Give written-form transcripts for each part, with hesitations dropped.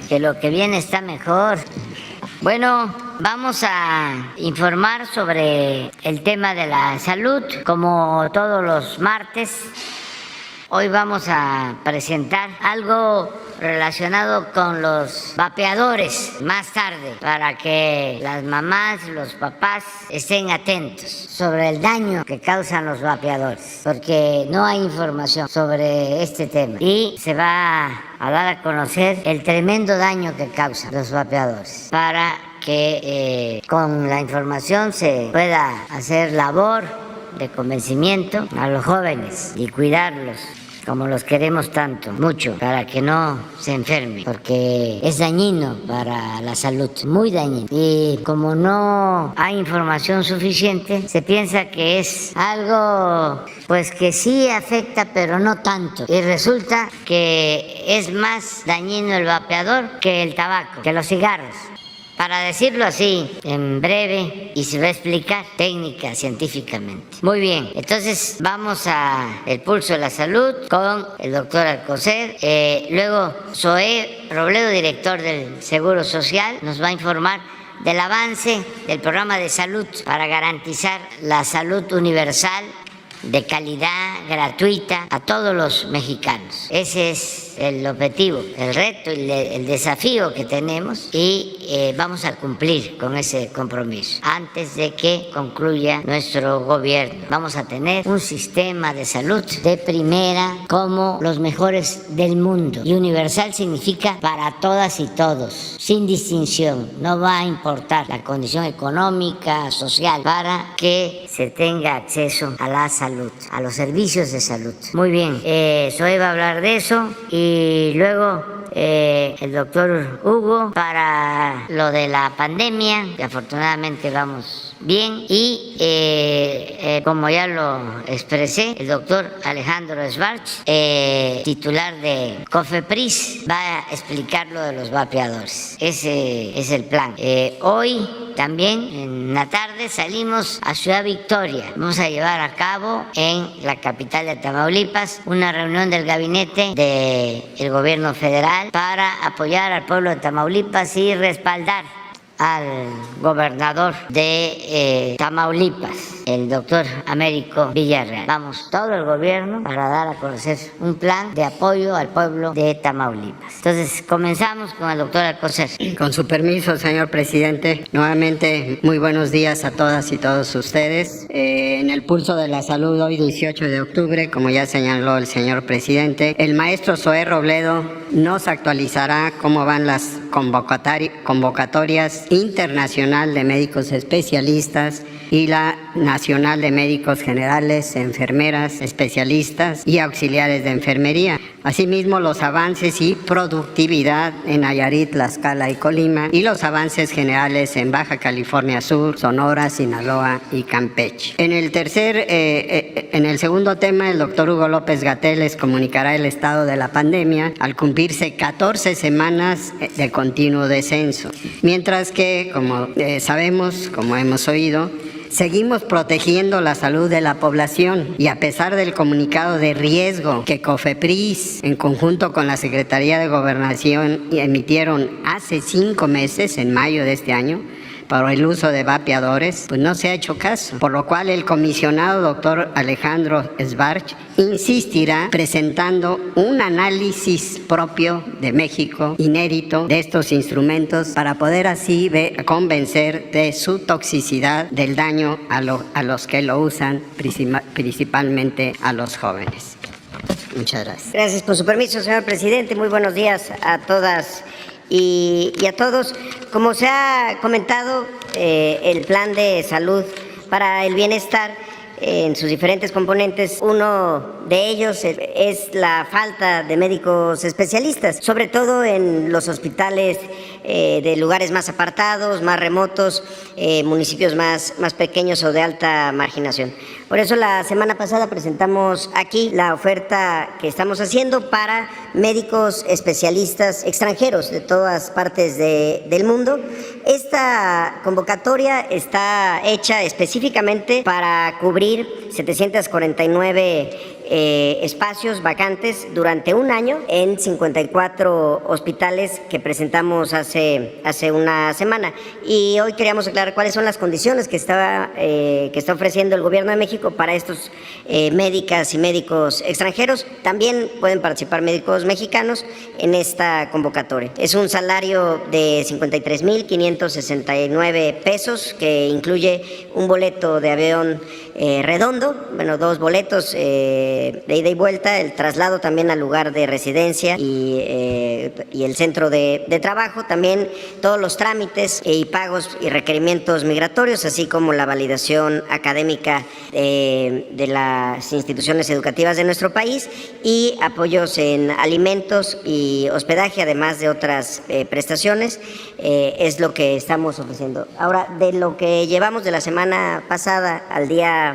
que lo que viene está mejor. Bueno, vamos a informar sobre el tema de la salud, como todos los martes. Hoy vamos a presentar algo relacionado con los vapeadores más tarde, para que las mamás, los papás estén atentos sobre el daño que causan los vapeadores, porque no hay información sobre este tema y se va a dar a conocer el tremendo daño que causan los vapeadores, para que con la información se pueda hacer labor de convencimiento a los jóvenes y cuidarlos como los queremos tanto, mucho, para que no se enfermen, porque es dañino para la salud, muy dañino. Y como no hay información suficiente, se piensa que es algo pues que sí afecta, pero no tanto. Y resulta que es más dañino el vapeador que el tabaco, que los cigarros. Para decirlo así, en breve, y se va a explicar técnica, científicamente. Muy bien, entonces vamos a el pulso de la salud con el doctor Alcocer. Luego, Zoé Robledo, director del Seguro Social, nos va a informar del avance del programa de salud para garantizar la salud universal, de calidad, gratuita, a todos los mexicanos. Ese es el objetivo, el reto y el desafío que tenemos, y vamos a cumplir con ese compromiso. Antes de que concluya nuestro gobierno, vamos a tener un sistema de salud de primera, como los mejores del mundo. Y universal significa para todas y todos, sin distinción. No va a importar la condición económica, social, para que se tenga acceso a la salud, a los servicios de salud. Muy bien, Zoe va a hablar de eso, y luego el doctor Hugo para lo de la pandemia, que afortunadamente vamos bien, y como ya lo expresé, el doctor Alejandro Schwartz, titular de COFEPRIS, va a explicar lo de los vapeadores. Ese es el plan. Hoy también en la tarde salimos a Ciudad Victoria. Vamos a llevar a cabo en la capital de Tamaulipas una reunión del gabinete del gobierno federal para apoyar al pueblo de Tamaulipas y respaldar al gobernador de Tamaulipas, el doctor Américo Villarreal. Vamos todo el gobierno para dar a conocer un plan de apoyo al pueblo de Tamaulipas. Entonces comenzamos con el doctor Alcocer. Con su permiso, señor presidente, nuevamente muy buenos días a todas y todos ustedes. En el pulso de la salud, hoy 18 de octubre, como ya señaló el señor presidente, el maestro Zoé Robledo nos actualizará cómo van las convocatorias internacional de médicos especialistas y la nacional de médicos generales, enfermeras, especialistas y auxiliares de enfermería. Asimismo, los avances y productividad en Nayarit, Tlaxcala y Colima, y los avances generales en Baja California Sur, Sonora, Sinaloa y Campeche. En el segundo tema, el doctor Hugo López-Gatell les comunicará el estado de la pandemia al cumplirse 14 semanas de continuo descenso. Mientras que, como sabemos, como hemos oído, seguimos protegiendo la salud de la población, y a pesar del comunicado de riesgo que COFEPRIS, en conjunto con la Secretaría de Gobernación, emitieron hace 5 meses, en mayo de este año, para el uso de vapeadores, pues no se ha hecho caso, por lo cual el comisionado doctor Alejandro Schwartz insistirá presentando un análisis propio de México, inédito, de estos instrumentos, para poder así convencer de su toxicidad, del daño a los que lo usan, principalmente a los jóvenes. Muchas gracias. Gracias por su permiso, señor presidente. Muy buenos días a todas y a todos. Como se ha comentado, el plan de salud para el bienestar en sus diferentes componentes, uno de ellos es la falta de médicos especialistas, sobre todo en los hospitales de lugares más apartados, más remotos, municipios más pequeños o de alta marginación. Por eso la semana pasada presentamos aquí la oferta que estamos haciendo para médicos especialistas extranjeros de todas partes del mundo. Esta convocatoria está hecha específicamente para cubrir 749 espacios vacantes durante un año en 54 hospitales que presentamos hace una semana. Y hoy queríamos aclarar cuáles son las condiciones que está ofreciendo el Gobierno de México para estos médicas y médicos extranjeros. También pueden participar médicos mexicanos en esta convocatoria. Es un salario de 53,569 pesos que incluye un boleto de avión redondo, bueno, 2 boletos de ida y vuelta, el traslado también al lugar de residencia y el centro de trabajo, también todos los trámites y pagos y requerimientos migratorios, así como la validación académica de las instituciones educativas de nuestro país y apoyos en alimentos y hospedaje, además de otras prestaciones, es lo que estamos ofreciendo. Ahora, de lo que llevamos de la semana pasada al día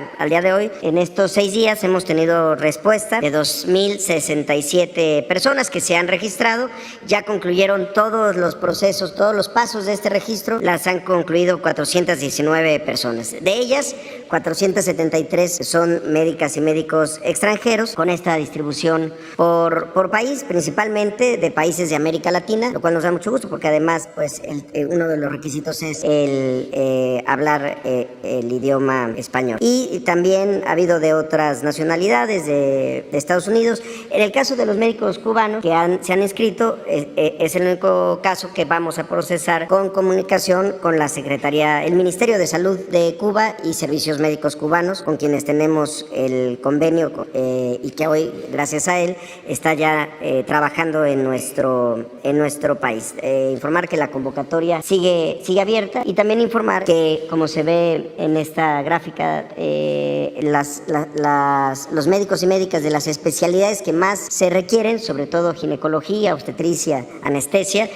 de hoy, en estos 6 días hemos tenido respuesta de 2,067 personas que se han registrado. Ya concluyeron todos los procesos, todos los pasos de este registro, las han concluido 419 personas. De ellas, 473 son médicas y médicos extranjeros, con esta distribución por país, principalmente de países de América Latina, lo cual nos da mucho gusto porque además pues uno de los requisitos es el hablar el idioma español. Y también ha habido de otras nacionalidades de Estados Unidos. En el caso de los médicos cubanos que se han inscrito, es el único caso que vamos a procesar con comunicación con la Secretaría, el Ministerio de Salud de Cuba y Servicios Médicos Cubanos, con quienes tenemos el convenio y que hoy, gracias a él, está ya trabajando en nuestro país. Informar que la convocatoria sigue abierta y también informar que, como se ve en esta gráfica, los médicos y médicas de las especialidades que más se requieren, sobre todo ginecología, obstetricia, anestesia,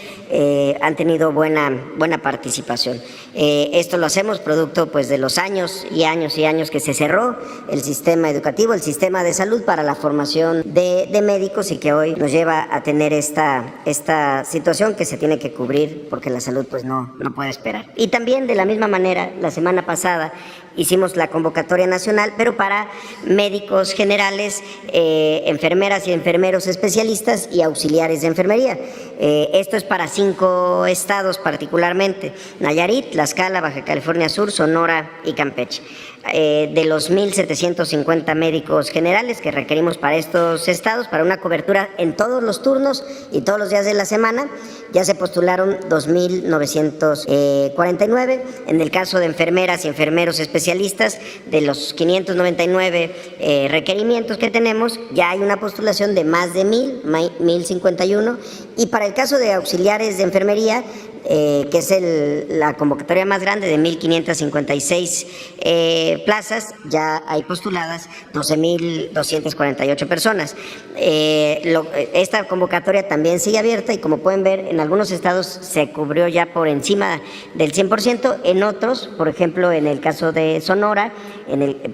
han tenido buena participación. Esto lo hacemos producto pues de los años y años y años que se cerró el sistema educativo, el sistema de salud para la formación de médicos, y que hoy nos lleva a tener esta situación que se tiene que cubrir porque la salud pues no puede esperar. Y también de la misma manera, la semana pasada hicimos la convocatoria nacional, pero para médicos generales, enfermeras y enfermeros especialistas y auxiliares de enfermería. Esto es para 5 estados particularmente: Nayarit, Tlaxcala, Baja California Sur, Sonora y Campeche. De los 1,750 médicos generales que requerimos para estos estados, para una cobertura en todos los turnos y todos los días de la semana, ya se postularon 2,949. En el caso de enfermeras y enfermeros especialistas, de los 599 requerimientos que tenemos, ya hay una postulación de más de 1,051. Y para el caso de auxiliares de enfermería, que es la convocatoria más grande, de 1,556 plazas, ya hay postuladas 12,248 personas. Esta convocatoria también sigue abierta y, como pueden ver, en algunos estados se cubrió ya por encima del 100%, en otros, por ejemplo, en el caso de Sonora,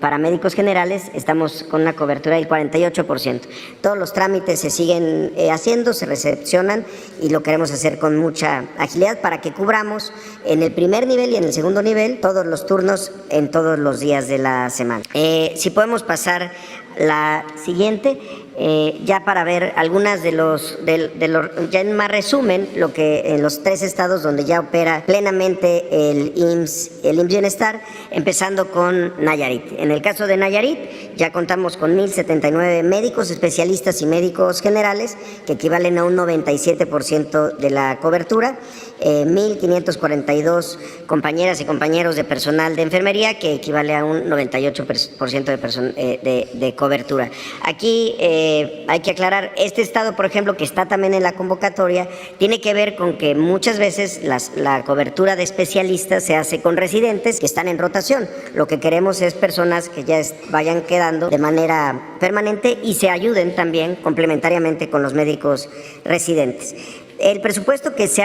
para médicos generales estamos con una cobertura del 48%. Todos los trámites se siguen haciendo, se recepcionan y lo queremos hacer con mucha agilidad para que cubramos en el primer nivel y en el segundo nivel todos los turnos en todos los días de la semana. Si podemos pasar la siguiente, ya para ver algunas ya en más resumen, lo que en los 3 estados donde ya opera plenamente el IMSS Bienestar, empezando con Nayarit. En el caso de Nayarit, ya contamos con 1,079 médicos especialistas y médicos generales, que equivalen a un 97% de la cobertura, 1,542 compañeras y compañeros de personal de enfermería, que equivale a un 98% de cobertura. Aquí hay que aclarar, este estado, por ejemplo, que está también en la convocatoria, tiene que ver con que muchas veces la cobertura de especialistas se hace con residentes que están en rotación. Lo que queremos es personas que ya vayan quedando de manera permanente y se ayuden también complementariamente con los médicos residentes. El presupuesto que se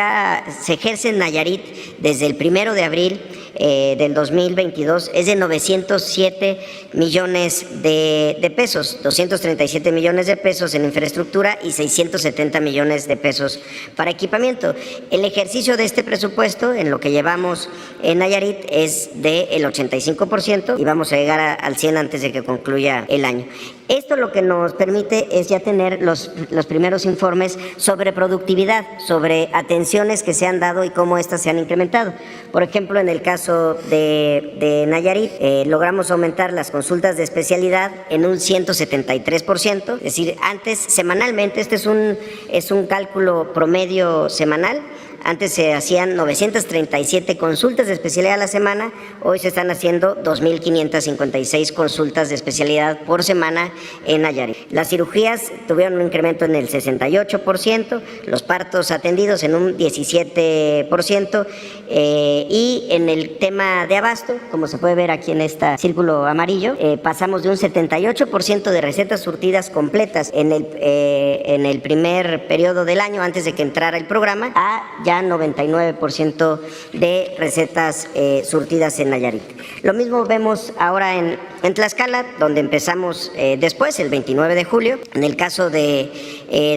ejerce en Nayarit desde el 1 de abril del 2022 es de 907 millones de pesos, 237 millones de pesos en infraestructura y 670 millones de pesos para equipamiento. El ejercicio de este presupuesto en lo que llevamos en Nayarit es del 85% y vamos a llegar al 100% antes de que concluya el año. Esto lo que nos permite es ya tener los primeros informes sobre productividad, sobre atenciones que se han dado y cómo éstas se han incrementado. Por ejemplo, en el caso de Nayarit, logramos aumentar las consultas de especialidad en un 173%, es decir, antes semanalmente, este es un cálculo promedio semanal. Antes se hacían 937 consultas de especialidad a la semana, hoy se están haciendo 2.556 consultas de especialidad por semana en Nayarit. Las cirugías tuvieron un incremento en el 68%, los partos atendidos en un 17%, y en el tema de abasto, como se puede ver aquí en este círculo amarillo, pasamos de un 78% de recetas surtidas completas en el primer periodo del año antes de que entrara el programa a ya 99% de recetas surtidas en Nayarit. Lo mismo vemos ahora en Tlaxcala, donde empezamos después, el 29 de julio. En el caso de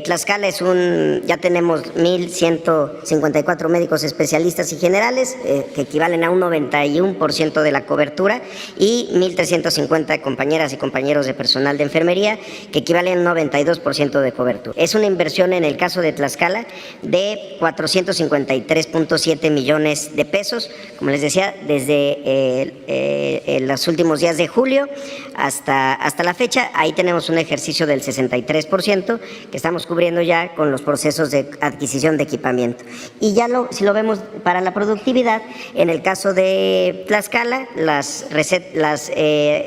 Tlaxcala ya tenemos 1.154 médicos especialistas y generales, que equivalen a un 91% de la cobertura, y 1.350 compañeras y compañeros de personal de enfermería, que equivalen a un 92% de cobertura. Es una inversión en el caso de Tlaxcala de 453.7 millones de pesos, como les decía, desde los últimos días de julio hasta la fecha. Ahí tenemos un ejercicio del 63% que estamos cubriendo ya con los procesos de adquisición de equipamiento. Y ya si lo vemos para la productividad, en el caso de Tlaxcala, las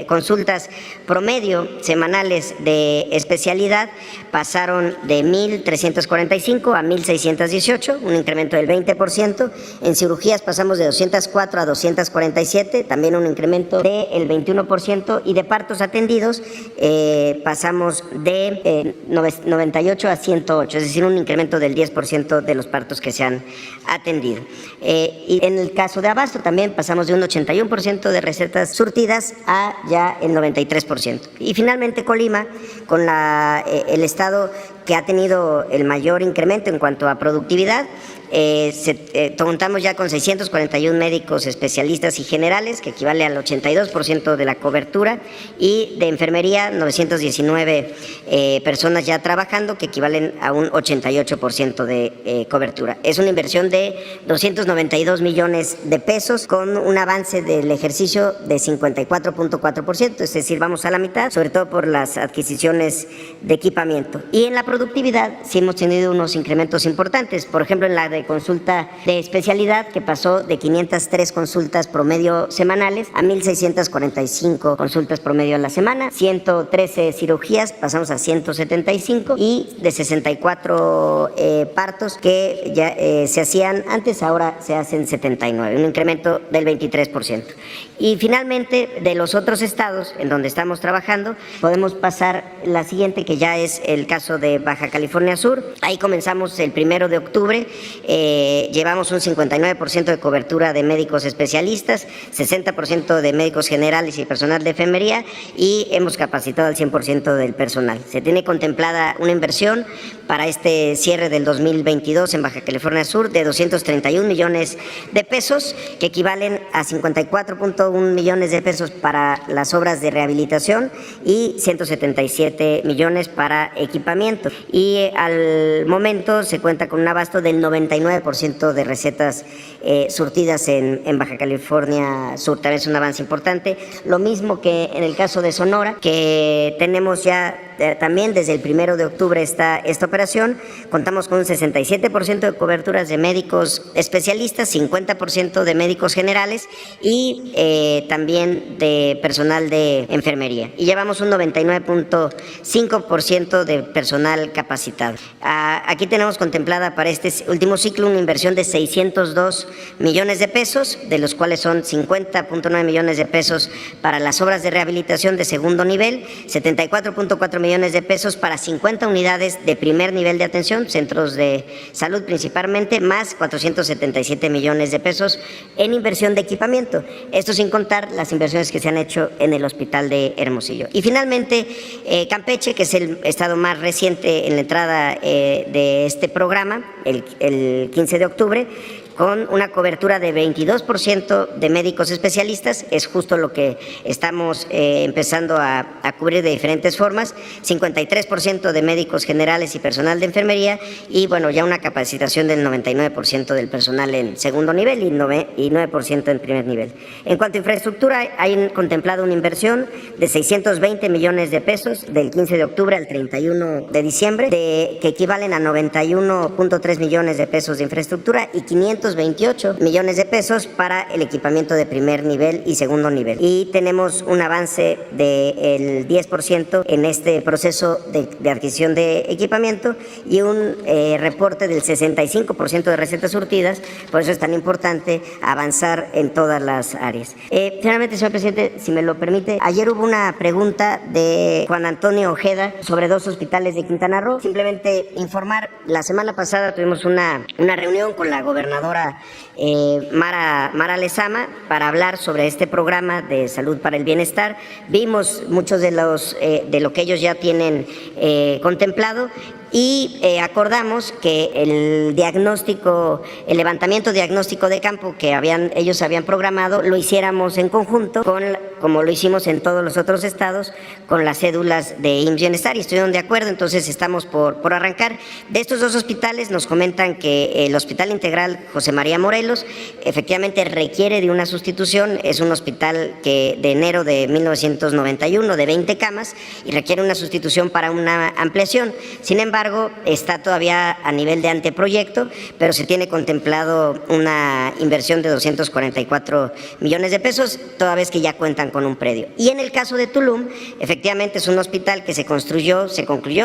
consultas promedio semanales de especialidad pasaron de 1.345 a 1.618, un incremento del 20%. En cirugías pasamos de 204 a 247, también un incremento del 21%, y de partos atendidos pasamos de 98 a 108, es decir, un incremento del 10% de los partos que se han atendido. Y en el caso de abasto también pasamos de un 81% de recetas surtidas a ya el 93%. Y finalmente Colima, con el estado que ha tenido el mayor incremento en cuanto a productividad. Contamos ya con 641 médicos especialistas y generales, que equivale al 82% de la cobertura, y de enfermería 919 personas ya trabajando, que equivalen a un 88% de cobertura. Es una inversión de 292 millones de pesos con un avance del ejercicio de 54.4%, es decir, vamos a la mitad, sobre todo por las adquisiciones de equipamiento. Y en la productividad sí hemos tenido unos incrementos importantes, por ejemplo en la de consulta de especialidad, que pasó de 503 consultas promedio semanales a 1.645 consultas promedio a la semana, 113 cirugías pasamos a 175, y de 64 partos que ya se hacían antes, ahora se hacen 79, un incremento del 23%. Y finalmente, de los otros estados en donde estamos trabajando, podemos pasar la siguiente, que ya es el caso de Baja California Sur. Ahí comenzamos el 1 de octubre, llevamos un 59% de cobertura de médicos especialistas, 60% de médicos generales y personal de enfermería, y hemos capacitado al 100% del personal. Se tiene contemplada una inversión para este cierre del 2022 en Baja California Sur de 231 millones de pesos, que equivalen a 54.1 millones de pesos para las obras de rehabilitación y 177 millones para equipamiento. Y al momento se cuenta con un abasto del 99% de recetas surtidas en Baja California Sur. También es un avance importante. Lo mismo que en el caso de Sonora, que tenemos ya también desde el 1 de octubre esta operación. Contamos con un 67% de coberturas de médicos especialistas, 50% de médicos generales y también de personal de enfermería. Y llevamos un 99.5% de personal capacitado. Aquí tenemos contemplada para este último ciclo una inversión de 602 millones de pesos, de los cuales son 50.9 millones de pesos para las obras de rehabilitación de segundo nivel, 74.4 millones de pesos para 50 unidades de primer nivel de atención, centros de salud principalmente, más 477 millones de pesos en inversión de equipamiento. Esto sin contar las inversiones que se han hecho en el hospital de Hermosillo. Y finalmente, Campeche, que es el estado más reciente en la entrada de este programa, el 15 de octubre, con una cobertura de 22% de médicos especialistas, es justo lo que estamos empezando a cubrir de diferentes formas, 53% de médicos generales y personal de enfermería y bueno, ya una capacitación del 99% del personal en segundo nivel y 9% en primer nivel. En cuanto a infraestructura, hay contemplado una inversión de 620 millones de pesos del 15 de octubre al 31 de diciembre, que equivalen a 91.3 millones de pesos de infraestructura y 528 millones de pesos para el equipamiento de primer nivel y segundo nivel. Y tenemos un avance del 10% en este proceso de adquisición de equipamiento y un reporte del 65% de recetas surtidas, por eso es tan importante avanzar en todas las áreas. Finalmente, señor presidente, si me lo permite, ayer hubo una pregunta de Juan Antonio Ojeda sobre 2 hospitales de Quintana Roo. Simplemente informar, la semana pasada tuvimos una reunión con la gobernadora Mara Lezama para hablar sobre este programa de salud para el bienestar. Vimos muchos de lo que ellos ya tienen contemplado y acordamos que el levantamiento diagnóstico de campo que ellos habían programado lo hiciéramos en conjunto como lo hicimos en todos los otros estados con las cédulas de IMSS Bienestar y estuvieron de acuerdo, entonces estamos por arrancar. De estos 2 hospitales nos comentan que el Hospital Integral José María Morelos efectivamente requiere de una sustitución, es un hospital que de enero de 1991 de 20 camas y requiere una sustitución para una ampliación. Sin embargo, está todavía a nivel de anteproyecto, pero se tiene contemplado una inversión de 244 millones de pesos, toda vez que ya cuentan con un predio. Y en el caso de Tulum, efectivamente es un hospital que se concluyó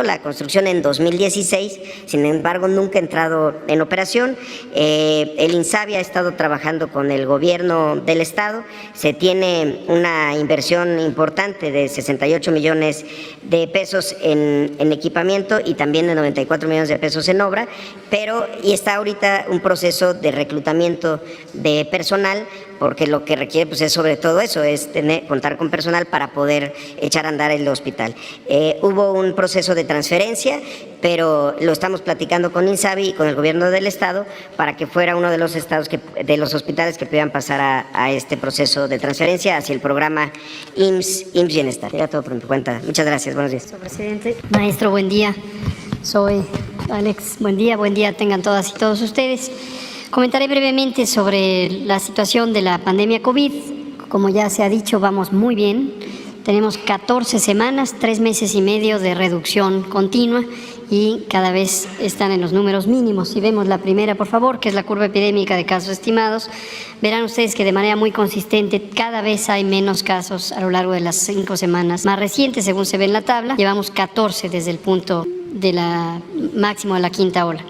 la construcción en 2016, sin embargo nunca ha entrado en operación. El INSABI ha estado trabajando con el gobierno del estado, se tiene una inversión importante de 68 millones de pesos en equipamiento y también de 94 millones de pesos en obra, y está ahorita un proceso de reclutamiento de personal, porque lo que requiere pues es sobre todo eso, es contar con personal para poder echar a andar el hospital. Hubo un proceso de transferencia, pero lo estamos platicando con INSABI y con el gobierno del estado para que fuera uno de los hospitales que pudieran pasar a este proceso de transferencia hacia el programa IMSS Bienestar. Ya todo por mi cuenta. Muchas gracias. Buenos días. Señor presidente. Maestro, buen día. Soy Alex. Buen día tengan todas y todos ustedes. Comentaré brevemente sobre la situación de la pandemia COVID. Como ya se ha dicho, vamos muy bien. Tenemos 14 semanas, 3 meses y medio de reducción continua y cada vez están en los números mínimos. Si vemos la primera, por favor, que es la curva epidémica de casos estimados, verán ustedes que de manera muy consistente cada vez hay menos casos a lo largo de las 5 semanas más recientes, según se ve en la tabla. Llevamos 14 desde el punto de la máximo de la quinta ola.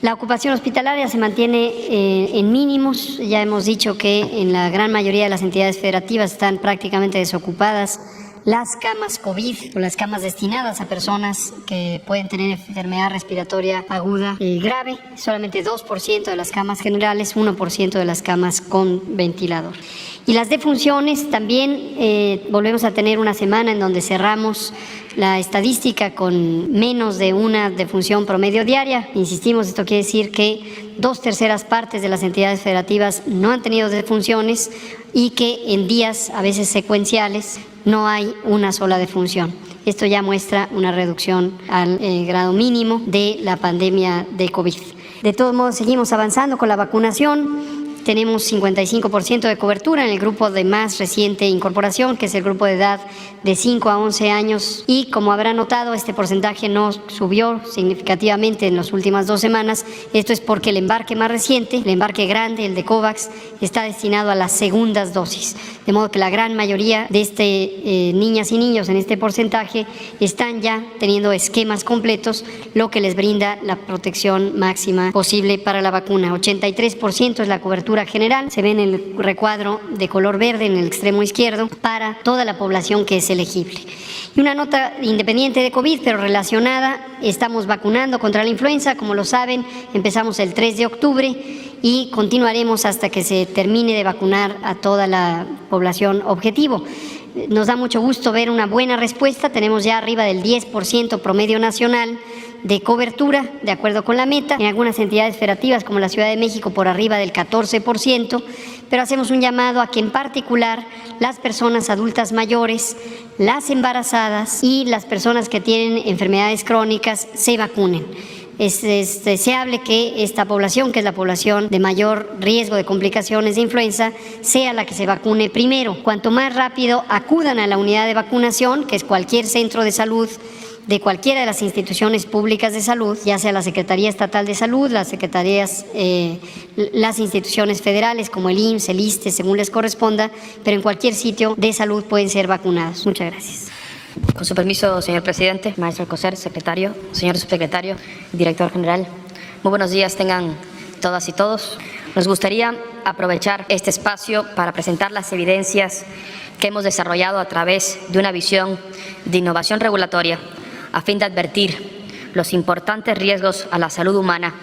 La ocupación hospitalaria se mantiene en mínimos. Ya hemos dicho que en la gran mayoría de las entidades federativas están prácticamente desocupadas las camas COVID o las camas destinadas a personas que pueden tener enfermedad respiratoria aguda y grave. Solamente 2% de las camas generales, 1% de las camas con ventilador. Y las defunciones también volvemos a tener una semana en donde cerramos la estadística con menos de una defunción promedio diaria. Insistimos, esto quiere decir que 2/3 partes de las entidades federativas no han tenido defunciones y que en días a veces secuenciales no hay una sola defunción. Esto ya muestra una reducción al grado mínimo de la pandemia de COVID. De todos modos, seguimos avanzando con la vacunación. Tenemos 55% de cobertura en el grupo de más reciente incorporación, que es el grupo de edad de 5 a 11 años. Y como habrán notado, este porcentaje no subió significativamente en las últimas 2 semanas. Esto es porque el embarque más reciente, el embarque grande, el de COVAX, está destinado a las segundas dosis. De modo que la gran mayoría de niñas y niños en este porcentaje están ya teniendo esquemas completos, lo que les brinda la protección máxima posible para la vacuna. 83% es la cobertura general, se ve en el recuadro de color verde en el extremo izquierdo, para toda la población que es elegible. Y una nota independiente de COVID, pero relacionada, estamos vacunando contra la influenza, como lo saben, empezamos el 3 de octubre y continuaremos hasta que se termine de vacunar a toda la población objetivo. Nos da mucho gusto ver una buena respuesta, tenemos ya arriba del 10% promedio nacional de cobertura, de acuerdo con la meta, en algunas entidades federativas como la Ciudad de México por arriba del 14%, pero hacemos un llamado a que en particular las personas adultas mayores, las embarazadas y las personas que tienen enfermedades crónicas se vacunen. Es deseable que esta población, que es la población de mayor riesgo de complicaciones de influenza, sea la que se vacune primero. Cuanto más rápido acudan a la unidad de vacunación, que es cualquier centro de salud de cualquiera de las instituciones públicas de salud, ya sea la Secretaría Estatal de Salud, las secretarías, las instituciones federales como el IMSS, el ISSSTE, según les corresponda, pero en cualquier sitio de salud pueden ser vacunados. Muchas gracias. Con su permiso, señor presidente, maestro Alcocer, secretario, señor subsecretario, director general. Muy buenos días tengan todas y todos. Nos gustaría aprovechar este espacio para presentar las evidencias que hemos desarrollado a través de una visión de innovación regulatoria a fin de advertir los importantes riesgos a la salud humana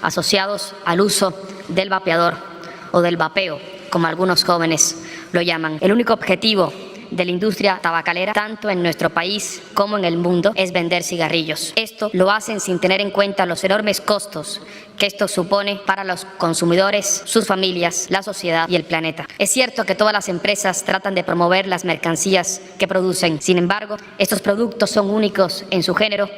asociados al uso del vapeador o del vapeo, como algunos jóvenes lo llaman. El único objetivo de la industria tabacalera, tanto en nuestro país como en el mundo, es vender cigarrillos. Esto lo hacen sin tener en cuenta los enormes costos que esto supone para los consumidores, sus familias, la sociedad y el planeta. Es cierto que todas las empresas tratan de promover las mercancías que producen. Sin embargo, estos productos son únicos en su género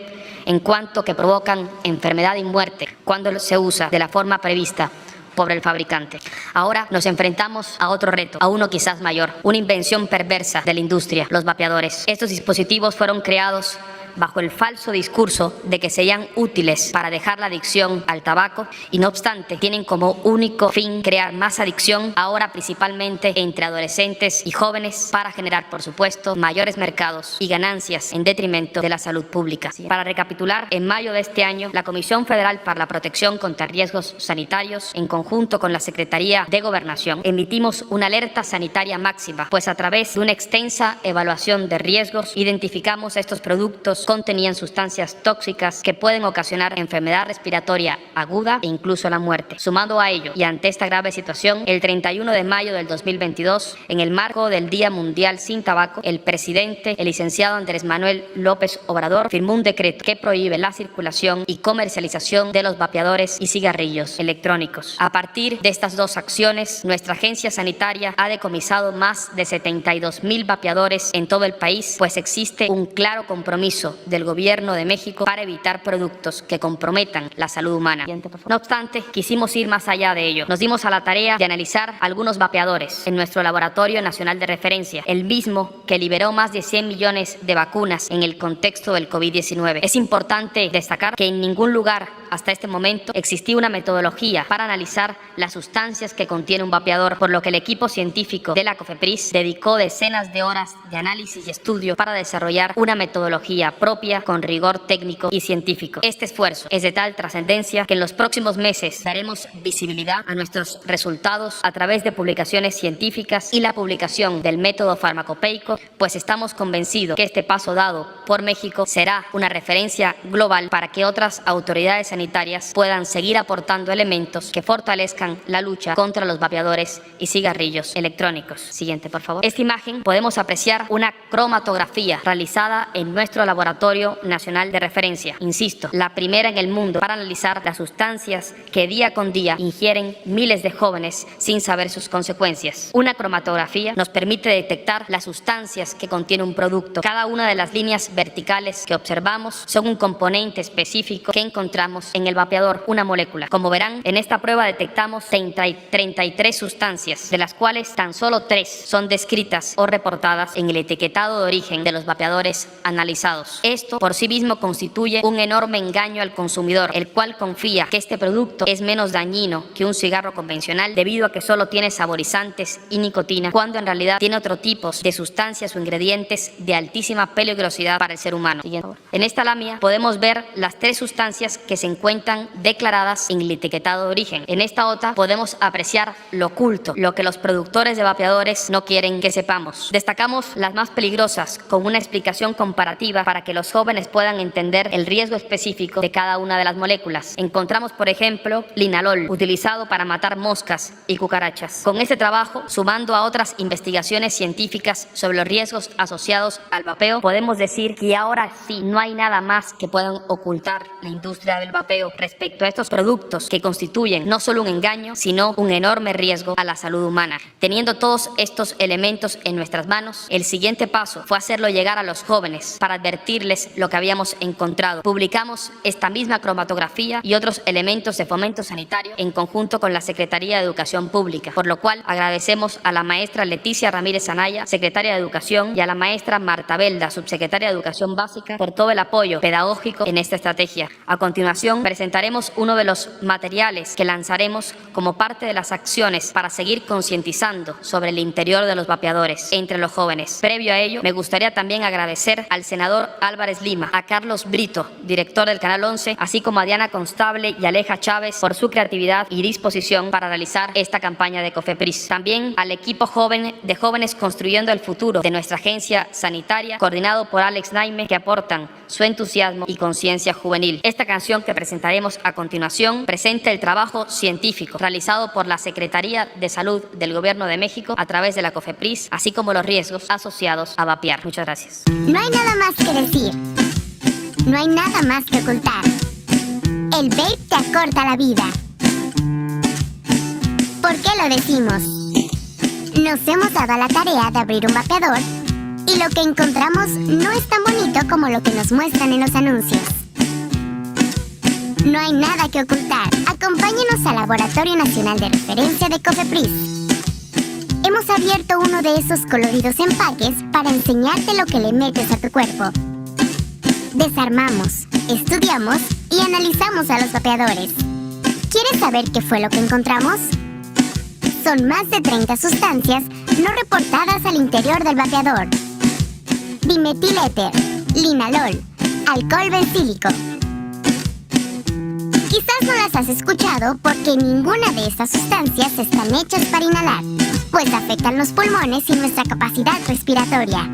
en cuanto que provocan enfermedad y muerte cuando se usa de la forma prevista por el fabricante. Ahora nos enfrentamos a otro reto, a uno quizás mayor, una invención perversa de la industria, los vapeadores. Estos dispositivos fueron creados bajo el falso discurso de que serían útiles para dejar la adicción al tabaco y no obstante tienen como único fin crear más adicción, ahora principalmente entre adolescentes y jóvenes, para generar por supuesto mayores mercados y ganancias en detrimento de la salud pública. Para recapitular, en mayo de este año la Comisión Federal para la Protección contra Riesgos Sanitarios, en conjunto con la Secretaría de Gobernación, emitimos una alerta sanitaria máxima, pues a través de una extensa evaluación de riesgos identificamos estos productos contenían sustancias tóxicas que pueden ocasionar enfermedad respiratoria aguda e incluso la muerte. Sumando a ello y ante esta grave situación, el 31 de mayo del 2022, en el marco del Día Mundial sin Tabaco, el presidente, el licenciado Andrés Manuel López Obrador, firmó un decreto que prohíbe la circulación y comercialización de los vapeadores y cigarrillos electrónicos. A partir de estas dos acciones, nuestra agencia sanitaria ha decomisado más de 72,000 vapeadores en todo el país, pues existe un claro compromiso del Gobierno de México para evitar productos que comprometan la salud humana. No obstante, quisimos ir más allá de ello. Nos dimos a la tarea de analizar algunos vapeadores en nuestro Laboratorio Nacional de Referencia, el mismo que liberó más de 100 millones de vacunas en el contexto del COVID-19. Es importante destacar que en ningún lugar hasta este momento existía una metodología para analizar las sustancias que contiene un vapeador, por lo que el equipo científico de la COFEPRIS dedicó decenas de horas de análisis y estudio para desarrollar una metodología propia con rigor técnico y científico. Este esfuerzo es de tal trascendencia que en los próximos meses daremos visibilidad a nuestros resultados a través de publicaciones científicas y la publicación del método farmacopeico, pues estamos convencidos que este paso dado por México será una referencia global para que otras autoridades sanitarias puedan seguir aportando elementos que fortalezcan la lucha contra los vapeadores y cigarrillos electrónicos. Siguiente, por favor. Esta imagen podemos apreciar una cromatografía realizada en nuestro Laboratorio Nacional de Referencia. Insisto, la primera en el mundo para analizar las sustancias que día con día ingieren miles de jóvenes sin saber sus consecuencias. Una cromatografía nos permite detectar las sustancias que contiene un producto. Cada una de las líneas verticales que observamos son un componente específico que encontramos en el vapeador, una molécula. Como verán, en esta prueba detectamos 33 sustancias, de las cuales tan solo 3 son descritas o reportadas en el etiquetado de origen de los vapeadores analizados. Esto por sí mismo constituye un enorme engaño al consumidor, el cual confía que este producto es menos dañino que un cigarro convencional debido a que solo tiene saborizantes y nicotina, cuando en realidad tiene otro tipo de sustancias o ingredientes de altísima peligrosidad para el ser humano. En esta lámina podemos ver las 3 sustancias que se encuentran encuentran declaradas en el etiquetado de origen. En esta OTA podemos apreciar lo oculto, lo que los productores de vapeadores no quieren que sepamos. Destacamos las más peligrosas con una explicación comparativa para que los jóvenes puedan entender el riesgo específico de cada una de las moléculas. Encontramos, por ejemplo, linalol, utilizado para matar moscas y cucarachas. Con este trabajo, sumando a otras investigaciones científicas sobre los riesgos asociados al vapeo, podemos decir que ahora sí no hay nada más que puedan ocultar la industria del vapeo respecto a estos productos que constituyen no solo un engaño, sino un enorme riesgo a la salud humana. Teniendo todos estos elementos en nuestras manos, el siguiente paso fue hacerlo llegar a los jóvenes para advertirles lo que habíamos encontrado. Publicamos esta misma cromatografía y otros elementos de fomento sanitario en conjunto con la Secretaría de Educación Pública, por lo cual agradecemos a la maestra Leticia Ramírez Anaya, secretaria de Educación, y a la maestra Marta Belda, subsecretaria de Educación Básica, por todo el apoyo pedagógico en esta estrategia. A continuación, presentaremos uno de los materiales que lanzaremos como parte de las acciones para seguir concientizando sobre el interior de los vapeadores entre los jóvenes. Previo a ello, me gustaría también agradecer al senador Álvarez Lima, a Carlos Brito, director del Canal 11, así como a Diana Constable y Aleja Chávez por su creatividad y disposición para realizar esta campaña de COFEPRIS. También al equipo joven de Jóvenes Construyendo el Futuro de nuestra agencia sanitaria, coordinado por Alex Naime, que aportan su entusiasmo y conciencia juvenil. Esta canción que presentaremos a continuación presenta el trabajo científico realizado por la Secretaría de Salud del Gobierno de México a través de la COFEPRIS, así como los riesgos asociados a vapear. Muchas gracias. No hay nada más que decir. No hay nada más que ocultar. El vape te acorta la vida. ¿Por qué lo decimos? Nos hemos dado a la tarea de abrir un vapeador y lo que encontramos no es tan bonito como lo que nos muestran en los anuncios. No hay nada que ocultar. Acompáñenos al Laboratorio Nacional de Referencia de COFEPRIS. Hemos abierto uno de esos coloridos empaques para enseñarte lo que le metes a tu cuerpo. Desarmamos, estudiamos y analizamos a los vapeadores. ¿Quieres saber qué fue lo que encontramos? Son más de 30 sustancias no reportadas al interior del vapeador. Dimetiléter, linalol, alcohol bencílico. Quizás no las has escuchado porque ninguna de estas sustancias están hechas para inhalar, pues afectan los pulmones y nuestra capacidad respiratoria.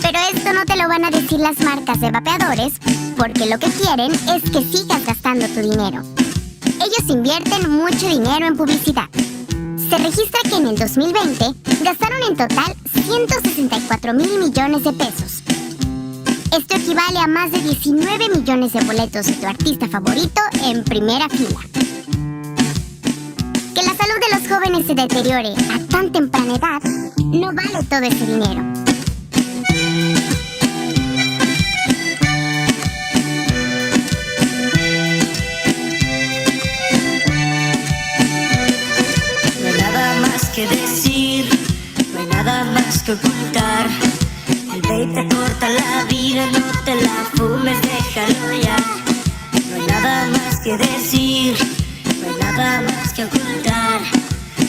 Pero esto no te lo van a decir las marcas de vapeadores porque lo que quieren es que sigas gastando tu dinero. Ellos invierten mucho dinero en publicidad. Se registra que en el 2020 gastaron en total 164,000 millones de pesos. Esto equivale a más de 19 millones de boletos de tu artista favorito en primera fila. Que la salud de los jóvenes se deteriore a tan temprana edad no vale todo ese dinero. No hay nada más que decir, no hay nada más que ocultar. El vape te corta la vida, no te la fumes, déjalo ya. No hay nada más que decir, no hay nada más que ocultar.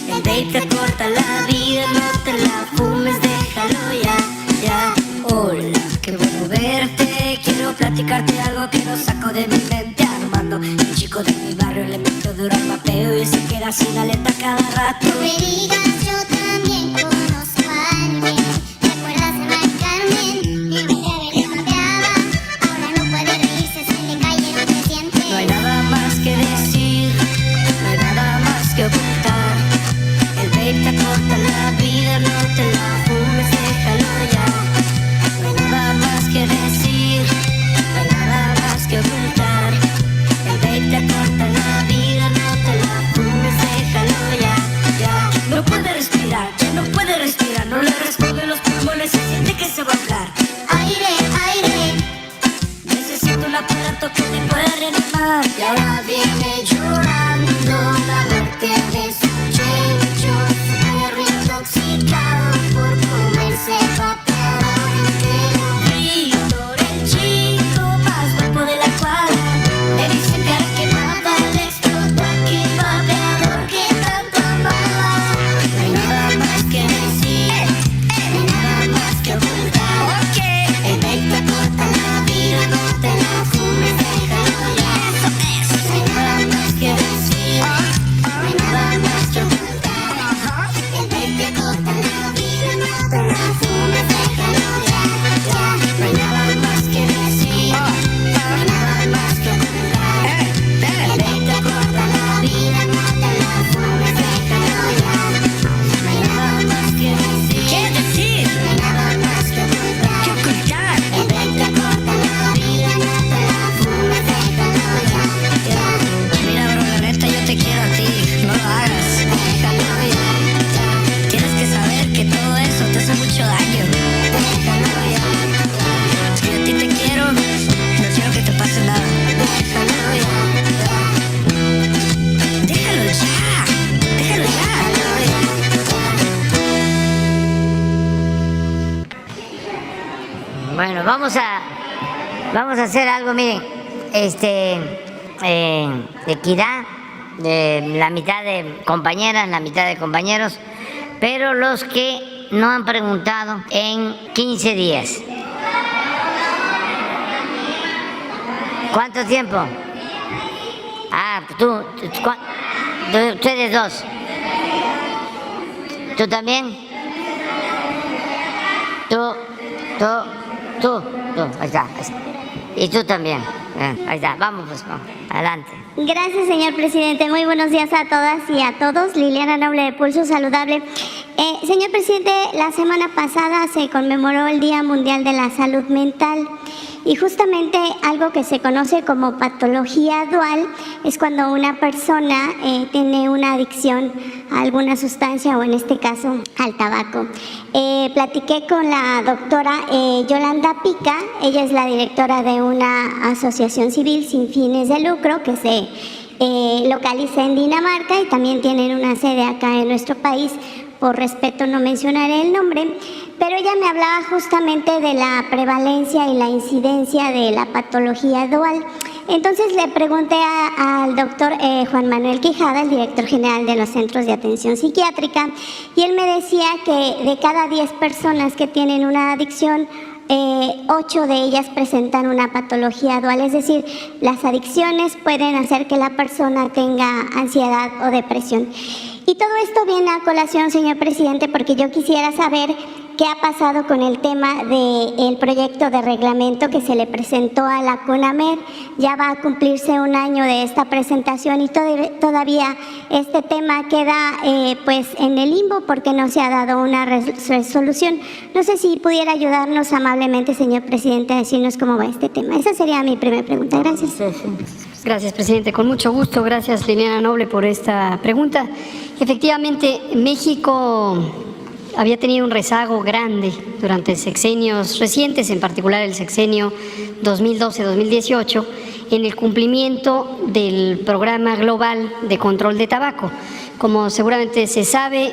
El vape te corta la vida, no te la fumes, déjalo ya, ya. Hola, qué bueno verte, quiero platicarte algo que no saco de mi mente. Armando, un chico de mi barrio, le meto duro al vapeo y se queda sin aleta cada rato. No me digas, yo también conozco a alguien. ¿Recuerdas a Mike Carmen? El que vapeaba, ahora no puede reírse, se le cayeron 300. No hay nada más que decir, no hay nada más que ocultar. El vape te corta la vida, no te la fumes, déjalo ya. No hay nada más que decir, no hay nada más que ocultar. El vape te corta la vida, no te la fumes, déjalo ya, ya. No puede respirar, ya no puede respirar, no le responden los pulmones, se siente que se va a ahogar. Aire, aire. Necesito un aparato que te pueda reanimar. Y ahora viene llorando la muerte de su chencho, su perro intoxicado por comerse vapeador. Bueno, vamos a hacer algo, miren, equidad, la mitad de compañeras, la mitad de compañeros, pero los que no han preguntado en 15 días. ¿Cuánto tiempo? Ah, tú ustedes dos. ¿Tú también? Tú, ahí está. Y tú también. Ahí está, vamos, adelante. Gracias, señor presidente. Muy buenos días a todas y a todos. Liliana Noble de Pulso Saludable. Señor presidente, la semana pasada se conmemoró el Día Mundial de la Salud Mental. Y justamente algo que se conoce como patología dual es cuando una persona tiene una adicción a alguna sustancia o en este caso al tabaco. Platiqué con la doctora Yolanda Pica, ella es la directora de una asociación civil sin fines de lucro que se localiza en Dinamarca y también tienen una sede acá en nuestro país. Por respeto no mencionaré el nombre, pero ella me hablaba justamente de la prevalencia y la incidencia de la patología dual. Entonces le pregunté al doctor Juan Manuel Quijada, el director general de los Centros de Atención Psiquiátrica, y él me decía que de cada 10 personas que tienen una adicción, 8 de ellas presentan una patología dual, es decir, las adicciones pueden hacer que la persona tenga ansiedad o depresión. Y todo esto viene a colación, señor presidente, porque yo quisiera saber qué ha pasado con el tema del proyecto de reglamento que se le presentó a la CONAMER. Ya va a cumplirse un año de esta presentación y todavía este tema queda pues en el limbo porque no se ha dado una resolución. No sé si pudiera ayudarnos amablemente, señor presidente, a decirnos cómo va este tema. Esa sería mi primera pregunta. Gracias. Gracias, presidente. Con mucho gusto. Gracias, Liliana Noble, por esta pregunta. Efectivamente, México había tenido un rezago grande durante sexenios recientes, en particular el sexenio 2012-2018, en el cumplimiento del Programa Global de Control de Tabaco. Como seguramente se sabe,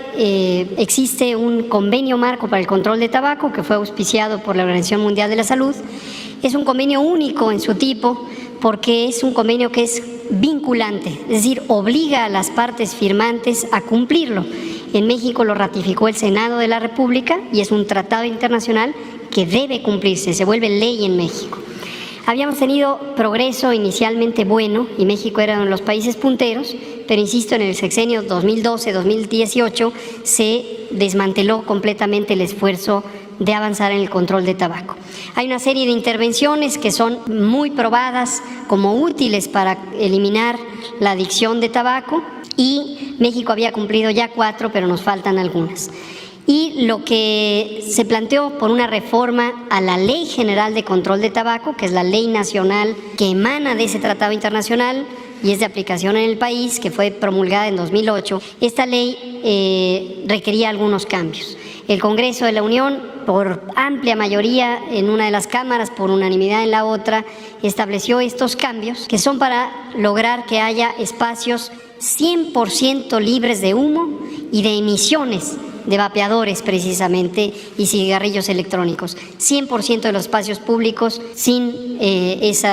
existe un convenio marco para el control de tabaco que fue auspiciado por la Organización Mundial de la Salud. Es un convenio único en su tipo porque es un convenio que es vinculante, es decir, obliga a las partes firmantes a cumplirlo. En México lo ratificó el Senado de la República y es un tratado internacional que debe cumplirse, se vuelve ley en México. Habíamos tenido progreso inicialmente bueno y México era uno de los países punteros, pero insisto, en el sexenio 2012-2018 se desmanteló completamente el esfuerzo de avanzar en el control de tabaco. Hay una serie de intervenciones que son muy probadas como útiles para eliminar la adicción de tabaco y México había cumplido ya 4, pero nos faltan algunas. Y lo que se planteó por una reforma a la Ley General de Control de Tabaco, que es la ley nacional que emana de ese tratado internacional y es de aplicación en el país, que fue promulgada en 2008, esta ley requería algunos cambios. El Congreso de la Unión, por amplia mayoría en una de las cámaras, por unanimidad en la otra, estableció estos cambios que son para lograr que haya espacios 100% libres de humo y de emisiones de vapeadores precisamente y cigarrillos electrónicos, 100% de los espacios públicos sin ese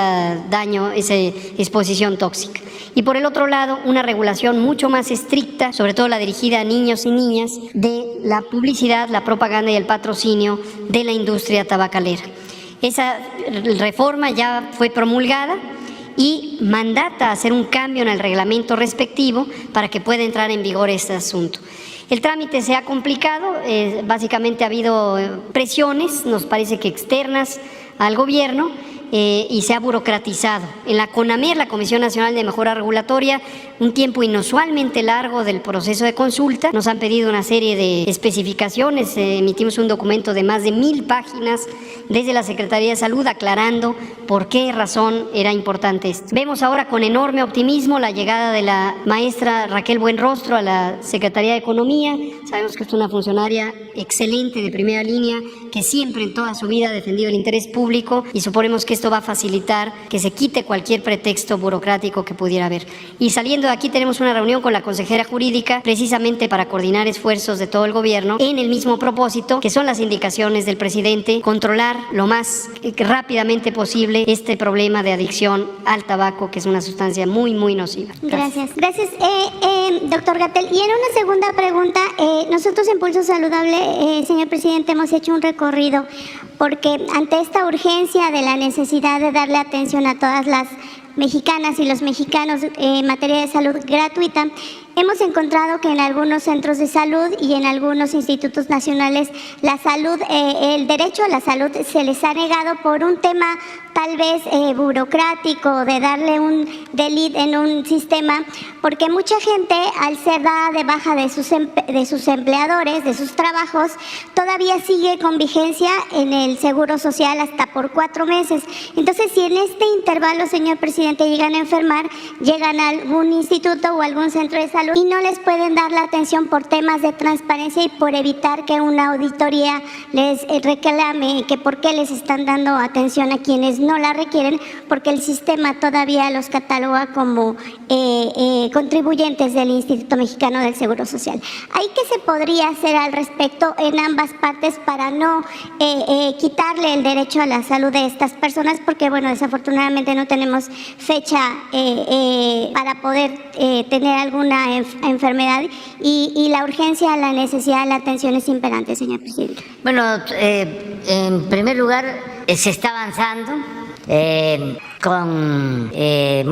daño, esa exposición tóxica. Y por el otro lado, una regulación mucho más estricta, sobre todo la dirigida a niños y niñas, de la publicidad, la propaganda y el patrocinio de la industria tabacalera. Esa reforma ya fue promulgada y mandata a hacer un cambio en el reglamento respectivo para que pueda entrar en vigor este asunto. El trámite se ha complicado, básicamente ha habido presiones, nos parece que externas al gobierno, y se ha burocratizado. En la CONAMER, la Comisión Nacional de Mejora Regulatoria, un tiempo inusualmente largo del proceso de consulta, nos han pedido una serie de especificaciones, emitimos un documento de más de 1000 páginas desde la Secretaría de Salud aclarando por qué razón era importante esto. Vemos ahora con enorme optimismo la llegada de la maestra Raquel Buenrostro a la Secretaría de Economía. Sabemos que es una funcionaria excelente de primera línea que siempre en toda su vida ha defendido el interés público y suponemos que esto va a facilitar que se quite cualquier pretexto burocrático que pudiera haber. Y saliendo de aquí tenemos una reunión con la consejera jurídica precisamente para coordinar esfuerzos de todo el gobierno en el mismo propósito, que son las indicaciones del presidente, controlar lo más rápidamente posible este problema de adicción al tabaco, que es una sustancia muy, muy nociva. Gracias. Doctor Gatell. Y en una segunda pregunta, nosotros en Pulso Saludable, señor presidente, hemos hecho un recorrido porque ante esta urgencia de la necesidad de darle atención a todas las mexicanas y los mexicanos en materia de salud gratuita, hemos encontrado que en algunos centros de salud y en algunos institutos nacionales la salud, el derecho a la salud se les ha negado por un tema tal vez burocrático, de darle un delete en un sistema, porque mucha gente al ser dada de baja de sus empleadores, de sus trabajos, todavía sigue con vigencia en el Seguro Social hasta por 4 meses. Entonces, si en este intervalo, señor presidente, llegan a enfermar, llegan a algún instituto o algún centro de salud y no les pueden dar la atención por temas de transparencia y por evitar que una auditoría les reclame que por qué les están dando atención a quienes no la requieren, porque el sistema todavía los cataloga como contribuyentes del Instituto Mexicano del Seguro Social. ¿Hay qué se podría hacer al respecto en ambas partes para no quitarle el derecho a la salud de estas personas? Porque, bueno, desafortunadamente no tenemos fecha para poder tener alguna enfermedad y la urgencia, la necesidad de la atención es imperante, señor presidente. Bueno, en primer lugar, se está avanzando con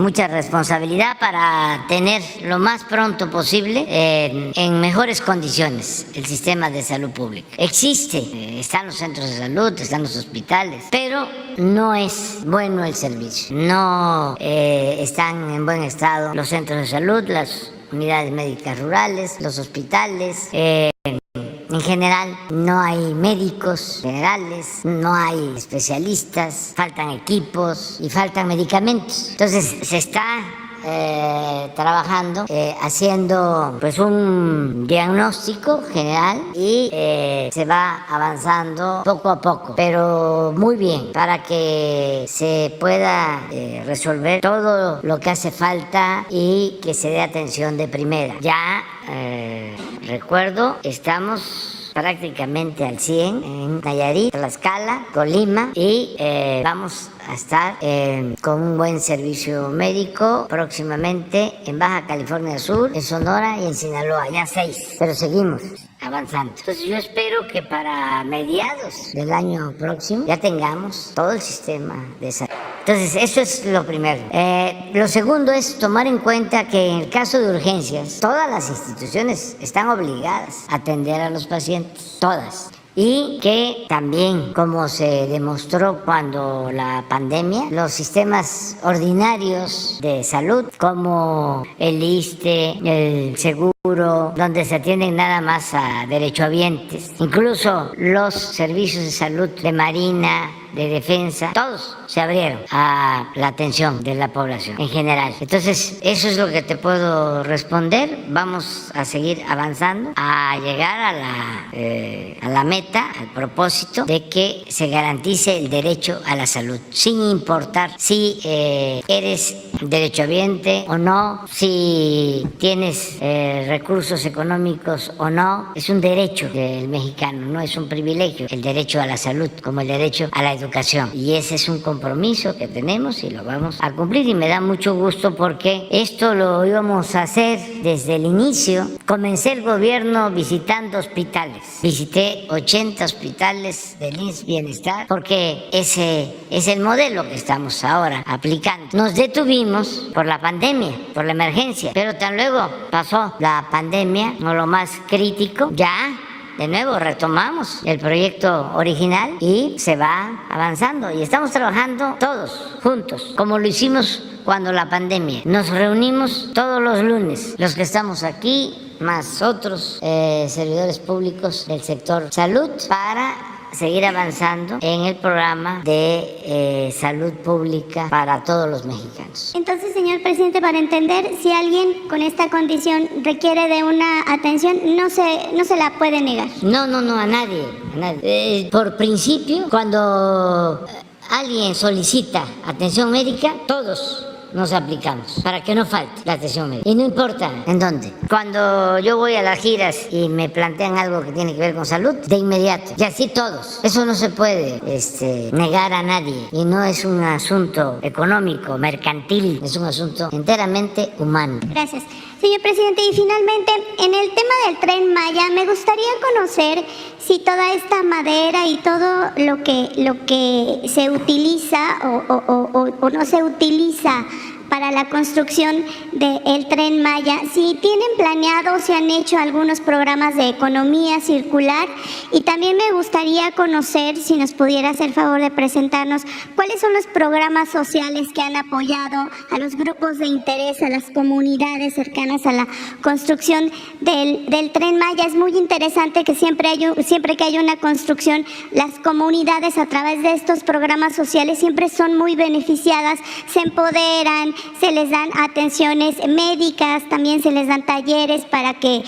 mucha responsabilidad para tener lo más pronto posible en mejores condiciones el sistema de salud pública. Existe, están los centros de salud, están los hospitales, pero no es bueno el servicio. No están en buen estado los centros de salud, las unidades médicas rurales, los hospitales. En general, no hay médicos generales, no hay especialistas, faltan equipos y faltan medicamentos. Entonces, se está trabajando, haciendo pues un diagnóstico general y se va avanzando poco a poco, pero muy bien, para que se pueda resolver todo lo que hace falta y que se dé atención de primera. Ya recuerdo, estamos prácticamente al 100 en Nayarit, Tlaxcala, Colima y vamos a estar con un buen servicio médico próximamente en Baja California Sur, en Sonora y en Sinaloa, ya 6, pero seguimos avanzando. Entonces yo espero que para mediados del año próximo ya tengamos todo el sistema de salud. Entonces eso es lo primero. Lo segundo es tomar en cuenta que en el caso de urgencias todas las instituciones están obligadas a atender a los pacientes, todas. Y que también, como se demostró cuando la pandemia, los sistemas ordinarios de salud, como el ISSSTE, el seguro, donde se atienden nada más a derechohabientes, incluso los servicios de salud de Marina, de defensa, todos se abrieron a la atención de la población en general. Entonces, eso es lo que te puedo responder. Vamos a seguir avanzando a llegar a la meta, al propósito de que se garantice el derecho a la salud, sin importar si eres derechohabiente o no, si tienes recursos económicos o no. Es un derecho del mexicano, no es un privilegio, el derecho a la salud, como el derecho a la educación. Y ese es un compromiso que tenemos y lo vamos a cumplir, y me da mucho gusto porque esto lo íbamos a hacer desde el inicio. Comencé el gobierno visitando hospitales, visité 80 hospitales del IMSS Bienestar, porque ese es el modelo que estamos ahora aplicando. Nos detuvimos por la pandemia, por la emergencia, pero tan luego pasó la pandemia, no lo más crítico, ya de nuevo retomamos el proyecto original y se va avanzando y estamos trabajando todos juntos, como lo hicimos cuando la pandemia. Nos reunimos todos los lunes, los que estamos aquí, más otros servidores públicos del sector salud, para seguir avanzando en el programa de salud pública para todos los mexicanos. Entonces, señor presidente, para entender, si alguien con esta condición requiere de una atención, no se la puede negar. No, a nadie. Por principio, cuando alguien solicita atención médica, todos nos aplicamos para que no falte la atención médica. Y no importa en dónde. Cuando yo voy a las giras y me plantean algo que tiene que ver con salud, de inmediato. Y así todos. Eso no se puede negar a nadie. Y no es un asunto económico, mercantil. Es un asunto enteramente humano. Gracias. Señor presidente, y finalmente, en el tema del Tren Maya, me gustaría conocer si toda esta madera y todo lo que se utiliza o no se utiliza para la construcción del Tren Maya, si tienen planeado, si han hecho algunos programas de economía circular, y también me gustaría conocer, si nos pudiera hacer favor de presentarnos, cuáles son los programas sociales que han apoyado a los grupos de interés, a las comunidades cercanas a la construcción del Tren Maya. Es muy interesante que siempre que hay una construcción, las comunidades a través de estos programas sociales siempre son muy beneficiadas, se empoderan, se les dan atenciones médicas, también se les dan talleres para que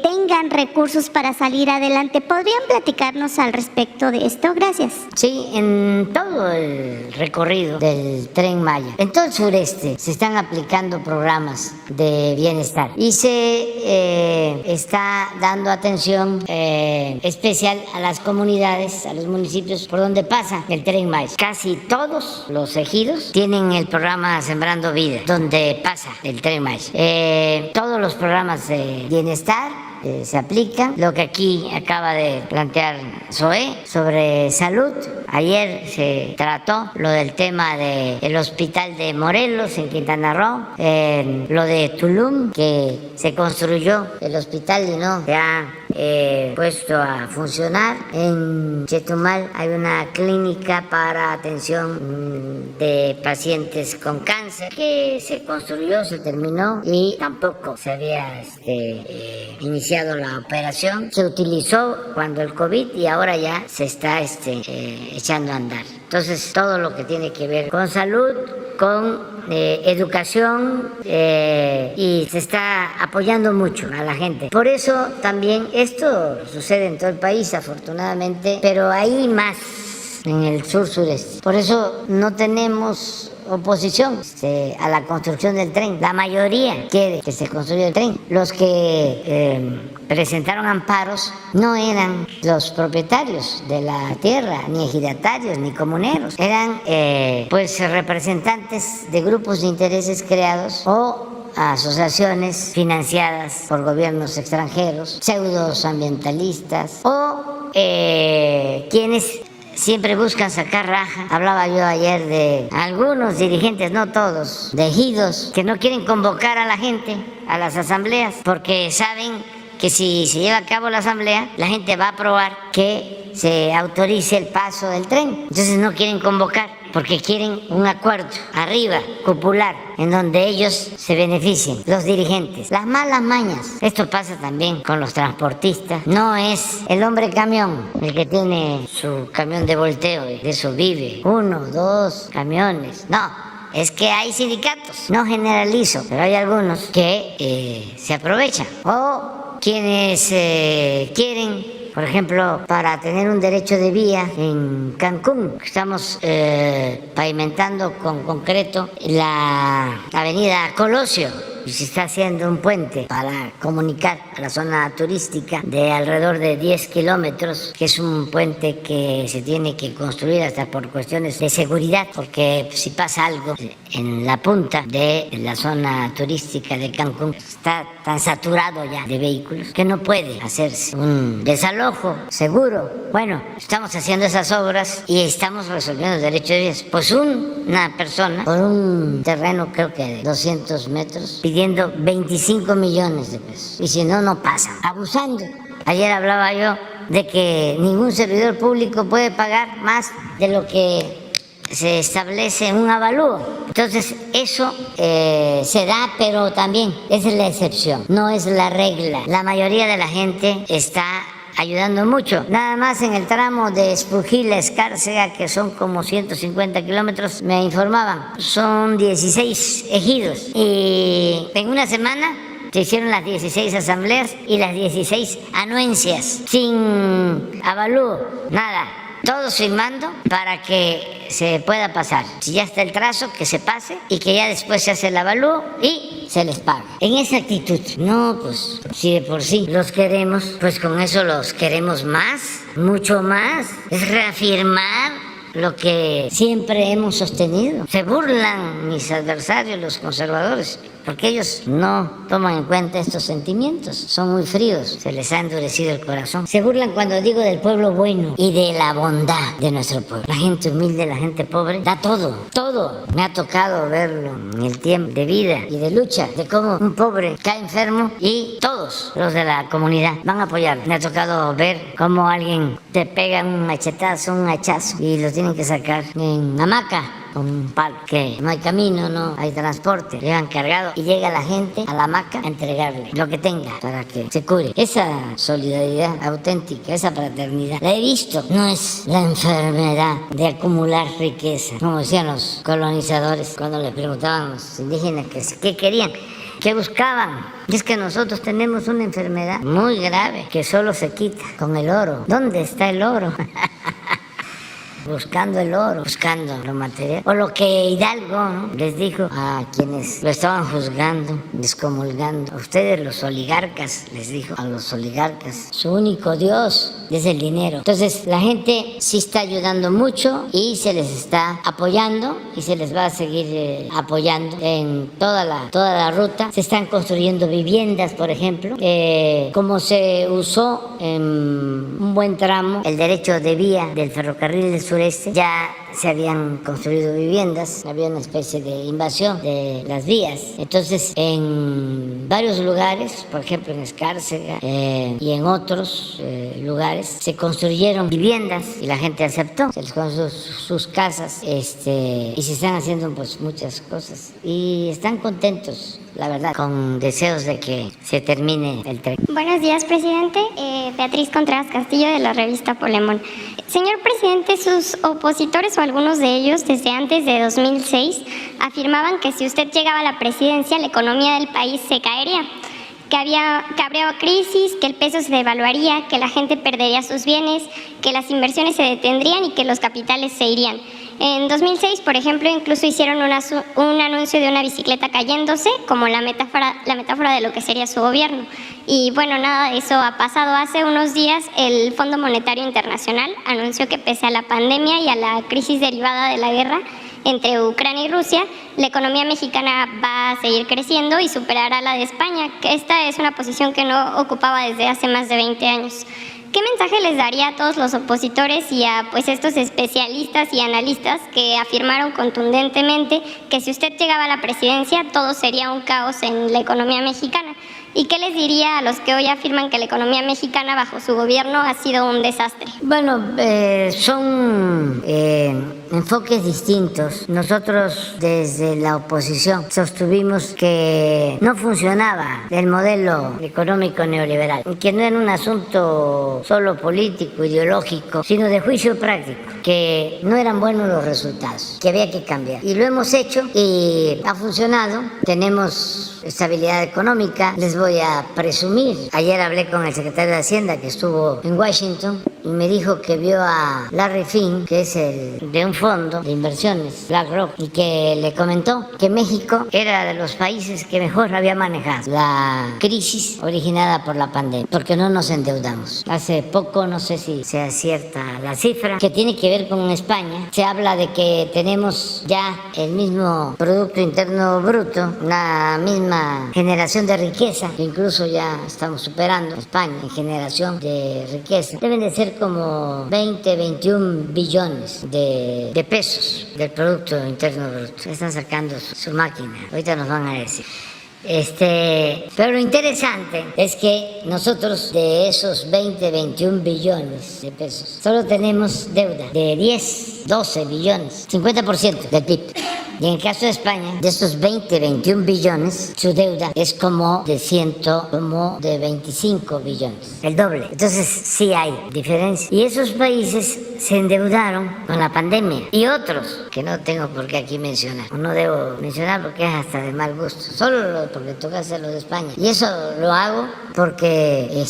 tengan recursos para salir adelante. ¿Podrían platicarnos al respecto de esto? Gracias. Sí, en todo el recorrido del Tren Maya, en todo el sureste, se están aplicando programas de bienestar y se está dando atención especial a las comunidades, a los municipios por donde pasa el Tren Maya. Casi todos los ejidos tienen el programa Sembrando Vida, donde pasa el Tren Maya. Todos los programas de bienestar se aplican. Lo que aquí acaba de plantear Zoé sobre salud. Ayer se trató lo del tema del hospital de Morelos en Quintana Roo, lo de Tulum, que se construyó el hospital y no se ha puesto a funcionar. En Chetumal hay una clínica para atención de pacientes con cáncer que se construyó, se terminó y tampoco se había iniciado la operación. Se utilizó cuando el COVID y ahora ya se está echando a andar. Entonces, todo lo que tiene que ver con salud, con educación, y se está apoyando mucho a la gente. Por eso también esto sucede en todo el país, afortunadamente, pero hay más en el sur-sureste. Por eso no tenemos oposición a la construcción del tren. La mayoría quiere que se construya el tren. Los que presentaron amparos no eran los propietarios de la tierra, ni ejidatarios, ni comuneros. Eran pues representantes de grupos de intereses creados o asociaciones financiadas por gobiernos extranjeros, pseudos ambientalistas o quienes siempre buscan sacar raja. Hablaba yo ayer de algunos dirigentes, no todos, de ejidos, que no quieren convocar a la gente a las asambleas porque saben que si se lleva a cabo la asamblea, la gente va a aprobar que se autorice el paso del tren. Entonces no quieren convocar porque quieren un acuerdo arriba, popular, en donde ellos se beneficien, los dirigentes. Las malas mañas. Esto pasa también con los transportistas. No es el hombre camión el que tiene su camión de volteo, de eso vive. 1, 2 camiones. No. Es que hay sindicatos, no generalizo, pero hay algunos que se aprovechan. O quienes quieren, por ejemplo, para tener un derecho de vía en Cancún, estamos pavimentando con concreto la avenida Colosio. Y se está haciendo un puente para comunicar a la zona turística de alrededor de 10 kilómetros, que es un puente que se tiene que construir hasta por cuestiones de seguridad, porque si pasa algo en la punta de la zona turística de Cancún, está tan saturado ya de vehículos que no puede hacerse un desalojo seguro. Bueno, estamos haciendo esas obras y estamos resolviendo el derecho de vías. Pues una persona por un terreno, creo que de 200 metros, pidiendo 25 millones de pesos. Y si no, no pasa. Abusando. Ayer hablaba yo de que ningún servidor público puede pagar más de lo que se establece en un avalúo. Entonces, eso se da, pero también es la excepción, no es la regla. La mayoría de la gente está ayudando mucho. Nada más en el tramo de Espujil a Escárcega, que son como 150 kilómetros, me informaban, son 16 ejidos. Y en una semana se hicieron las 16 asambleas y las 16 anuencias, sin avalúo, nada. todos firmando para que se pueda pasar. Si ya está el trazo, que se pase y que ya después se hace el avalúo y se les paga. En esa actitud, no, pues si de por sí los queremos, pues con eso los queremos más, mucho más. Es reafirmar lo que siempre hemos sostenido. Se burlan mis adversarios, los conservadores, porque ellos no toman en cuenta estos sentimientos, son muy fríos, se les ha endurecido el corazón. Se burlan cuando digo del pueblo bueno y de la bondad de nuestro pueblo. La gente humilde, la gente pobre, da todo, todo. Me ha tocado verlo en el tiempo de vida y de lucha, de cómo un pobre cae enfermo y todos los de la comunidad van a apoyar. Me ha tocado ver cómo alguien te pega un machetazo, un hachazo y lo tienen que sacar en hamaca con un palo, que no hay camino, no hay transporte, llegan cargado y llega la gente a la hamaca a entregarle lo que tenga para que se cure. Esa solidaridad auténtica, esa fraternidad, la he visto. No es la enfermedad de acumular riqueza, como decían los colonizadores cuando les preguntaban a los indígenas qué querían, qué buscaban. Y es que nosotros tenemos una enfermedad muy grave que solo se quita con el oro. ¿Dónde está el oro? Buscando el oro, buscando lo material. O lo que Hidalgo, ¿no?, les dijo a quienes lo estaban juzgando, descomulgando. A ustedes los oligarcas, les dijo a los oligarcas, su único Dios es el dinero. Entonces la gente sí está ayudando mucho y se les está apoyando y se les va a seguir apoyando en toda la ruta. Se están construyendo viviendas, por ejemplo. Como se usó en un buen tramo el derecho de vía del ferrocarril del sureste, ya se habían construido viviendas, había una especie de invasión de las vías. Entonces, en varios lugares, por ejemplo en Escárcega y en otros lugares, se construyeron viviendas y la gente aceptó, se les construyeron sus casas y se están haciendo pues muchas cosas y están contentos, la verdad, con deseos de que se termine el tren. Buenos días, presidente. Beatriz Contreras Castillo, de la revista Polemón. Señor presidente, sus opositores o algunos de ellos desde antes de 2006 afirmaban que si usted llegaba a la presidencia, la economía del país se caería, que habría crisis, que el peso se devaluaría, que la gente perdería sus bienes, que las inversiones se detendrían y que los capitales se irían. En 2006, por ejemplo, incluso hicieron un anuncio de una bicicleta cayéndose como la metáfora de lo que sería su gobierno. Y bueno, nada de eso ha pasado. Hace unos días el Fondo Monetario Internacional anunció que pese a la pandemia y a la crisis derivada de la guerra entre Ucrania y Rusia, la economía mexicana va a seguir creciendo y superará la de España, que esta es una posición que no ocupaba desde hace más de 20 años. ¿Qué mensaje les daría a todos los opositores y a pues estos especialistas y analistas que afirmaron contundentemente que si usted llegaba a la presidencia todo sería un caos en la economía mexicana? ¿Y qué les diría a los que hoy afirman que la economía mexicana bajo su gobierno ha sido un desastre? Bueno, son enfoques distintos. Nosotros desde la oposición sostuvimos que no funcionaba el modelo económico neoliberal, que no era un asunto solo político, ideológico, sino de juicio práctico, que no eran buenos los resultados, que había que cambiar. Y lo hemos hecho y ha funcionado. Tenemos estabilidad económica. Les voy a presumir. Ayer hablé con el secretario de Hacienda que estuvo en Washington y me dijo que vio a Larry Fink, que es el de un fondo de inversiones, BlackRock, y que le comentó que México era de los países que mejor había manejado la crisis originada por la pandemia, porque no nos endeudamos. Hace poco, no sé si sea cierta la cifra, que tiene que ver con España, se habla de que tenemos ya el mismo Producto Interno Bruto, la misma generación de riqueza, que incluso ya estamos superando a España en generación de riqueza. Deben de ser como 20, 21 billones de pesos del Producto Interno Bruto. Están sacando su máquina, ahorita nos van a decir. Pero lo interesante es que nosotros de esos 20, 21 billones de pesos solo tenemos deuda de 10, 12 billones, 50% del PIB. Y en el caso de España, de estos 21 billones, su deuda es como de 25 billones, el doble. Entonces sí hay diferencia. Y esos países se endeudaron con la pandemia. Y otros, que no tengo por qué aquí mencionar, o no debo mencionar porque es hasta de mal gusto, solo porque toca hacerlo de España. Y eso lo hago porque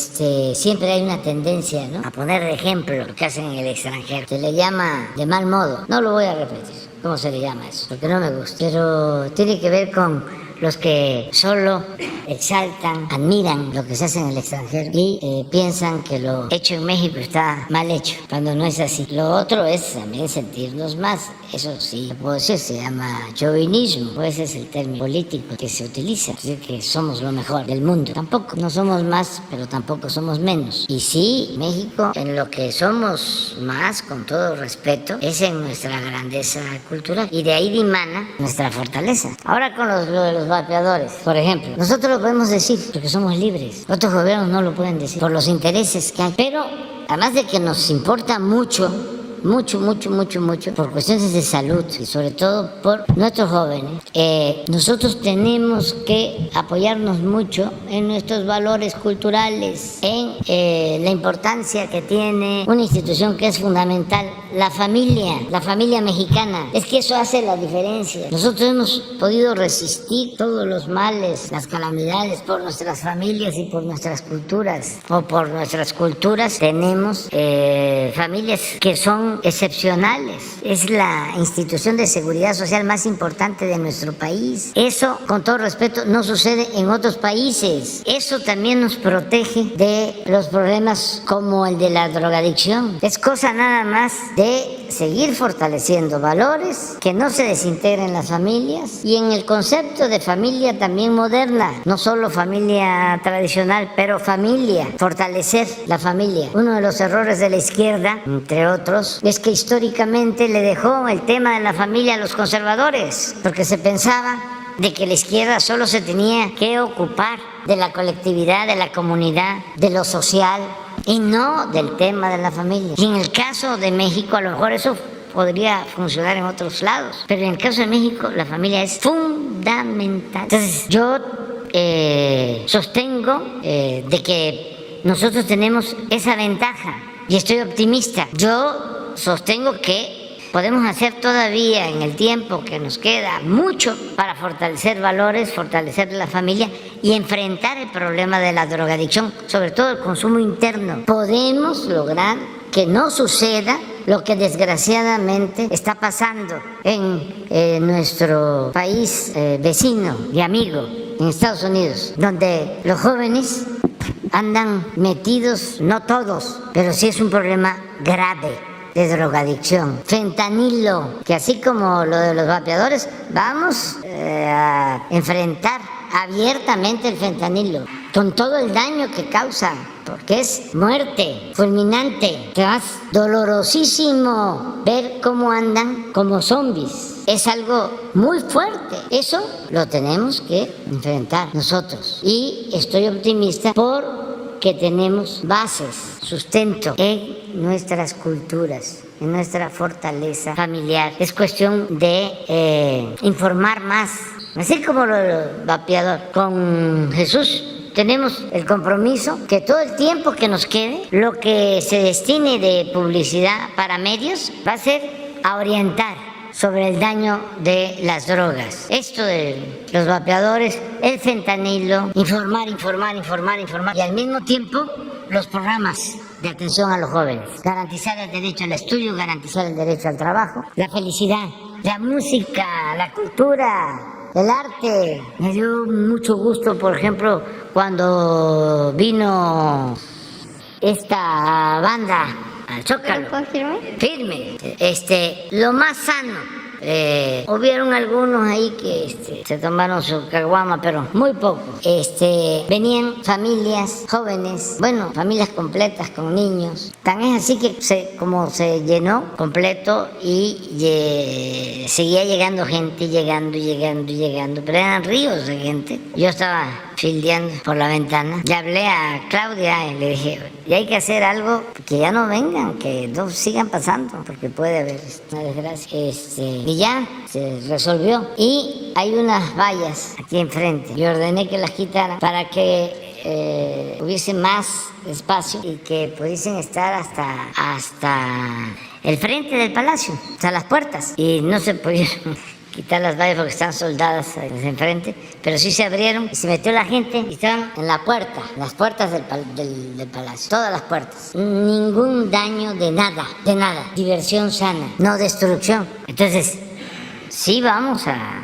siempre hay una tendencia, ¿no?, a poner de ejemplo lo que hacen en el extranjero. Se le llama de mal modo. No lo voy a repetir cómo se le llama eso, porque no me gusta. Pero tiene que ver con los que solo exaltan, admiran lo que se hace en el extranjero y piensan que lo hecho en México está mal hecho, cuando no es así. Lo otro es también sentirnos más. Eso sí, puedo decir, se llama chauvinismo, pues es el término político que se utiliza, decir que somos lo mejor del mundo. Tampoco, no somos más, pero tampoco somos menos. Y sí, México, en lo que somos más, con todo respeto, es en nuestra grandeza cultural, y de ahí dimana nuestra fortaleza. Ahora con lo de los vapeadores, por ejemplo, nosotros lo podemos decir porque somos libres, otros gobiernos no lo pueden decir por los intereses que hay, pero además de que nos importa mucho, por cuestiones de salud y sobre todo por nuestros jóvenes, nosotros tenemos que apoyarnos mucho en nuestros valores culturales, en la importancia que tiene una institución que es fundamental, la familia mexicana. Es que eso hace la diferencia. Nosotros hemos podido resistir todos los males, las calamidades por nuestras familias y por nuestras culturas, o por nuestras culturas tenemos familias que son excepcionales. Es la institución de seguridad social más importante de nuestro país. Eso, con todo respeto, no sucede en otros países. Eso también nos protege de los problemas como el de la drogadicción. Es cosa nada más de seguir fortaleciendo valores, que no se desintegren las familias, y en el concepto de familia también moderna, no solo familia tradicional, pero familia, fortalecer la familia. Uno de los errores de la izquierda, entre otros, es que históricamente le dejó el tema de la familia a los conservadores, porque se pensaba de que la izquierda solo se tenía que ocupar de la colectividad, de la comunidad, de lo social, y no del tema de la familia. Y en el caso de México, a lo mejor eso podría funcionar en otros lados, pero en el caso de México la familia es fundamental. Entonces yo sostengo de que nosotros tenemos esa ventaja y estoy optimista. Yo sostengo que podemos hacer todavía en el tiempo que nos queda mucho para fortalecer valores, fortalecer la familia y enfrentar el problema de la drogadicción, sobre todo el consumo interno. Podemos lograr que no suceda lo que desgraciadamente está pasando en nuestro país vecino y amigo, en Estados Unidos, donde los jóvenes andan metidos, no todos, pero sí es un problema grave de drogadicción. Fentanilo, que así como lo de los vapeadores, vamos a enfrentar abiertamente el fentanilo, con todo el daño que causa, porque es muerte fulminante, que es dolorosísimo ver cómo andan como zombies. Es algo muy fuerte. Eso lo tenemos que enfrentar nosotros. Y estoy optimista porque tenemos bases, sustento en nuestras culturas, en nuestra fortaleza familiar. Es cuestión de informar más. Así como lo del vapeador. Con Jesús tenemos el compromiso que todo el tiempo que nos quede, lo que se destine de publicidad para medios va a ser a orientar sobre el daño de las drogas. Esto de los vapeadores, el fentanilo, informar y al mismo tiempo los programas de atención a los jóvenes. Garantizar el derecho al estudio, garantizar el derecho al trabajo, la felicidad, la música, la cultura, el arte. Me dio mucho gusto, por ejemplo, cuando vino esta banda al Zócalo. Firme. Lo más sano. Hubieron algunos ahí que se tomaron su caguama, pero muy poco. Venían familias jóvenes, bueno, familias completas con niños. Tan es así que como se llenó completo y seguía llegando gente, llegando, pero eran ríos de gente. Yo estaba fildeando por la ventana. Le hablé a Claudia y le dije, ya hay que hacer algo, que ya no vengan, que no sigan pasando, porque puede haber una desgracia. Y ya se resolvió. Y hay unas vallas aquí enfrente. Yo ordené que las quitaran para que hubiese más espacio y que pudiesen estar hasta el frente del palacio, hasta las puertas. Y no se pudieron quitar las vallas porque están soldadas desde enfrente, pero sí se abrieron y se metió la gente y estaban en la puerta, las puertas del palacio, todas las puertas. Ningún daño de nada, diversión sana, no destrucción. Entonces, sí vamos a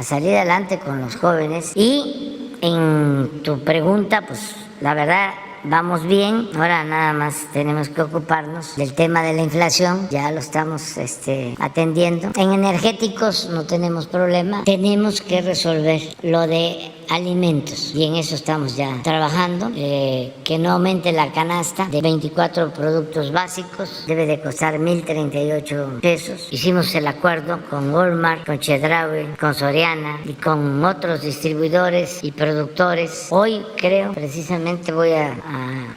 salir adelante con los jóvenes. Y en tu pregunta, pues la verdad, vamos bien. Ahora nada más tenemos que ocuparnos del tema de la inflación, ya lo estamos atendiendo. En energéticos no tenemos problema, tenemos que resolver lo de alimentos y en eso estamos ya trabajando, que no aumente la canasta de 24 productos básicos, debe de costar 1,038 pesos. Hicimos el acuerdo con Walmart, con Chedraui, con Soriana y con otros distribuidores y productores. Hoy creo, precisamente voy a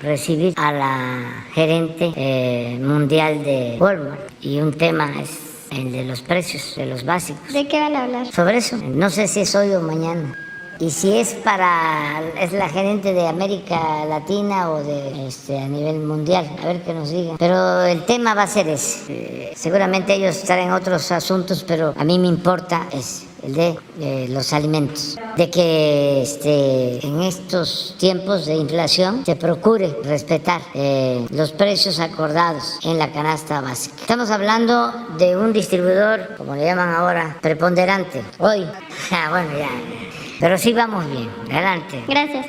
recibir a la gerente mundial de Walmart y un tema es el de los precios de los básicos. ¿De qué van a hablar? Sobre eso, no sé si es hoy o mañana. Y si es la gerente de América Latina o de a nivel mundial, a ver qué nos digan. Pero el tema va a ser ese. Seguramente ellos estarán en otros asuntos, pero a mí me importa el de los alimentos. De que en estos tiempos de inflación se procure respetar los precios acordados en la canasta básica. Estamos hablando de un distribuidor, como le llaman ahora, preponderante. Hoy, bueno, ya. Pero sí vamos bien, adelante. Gracias.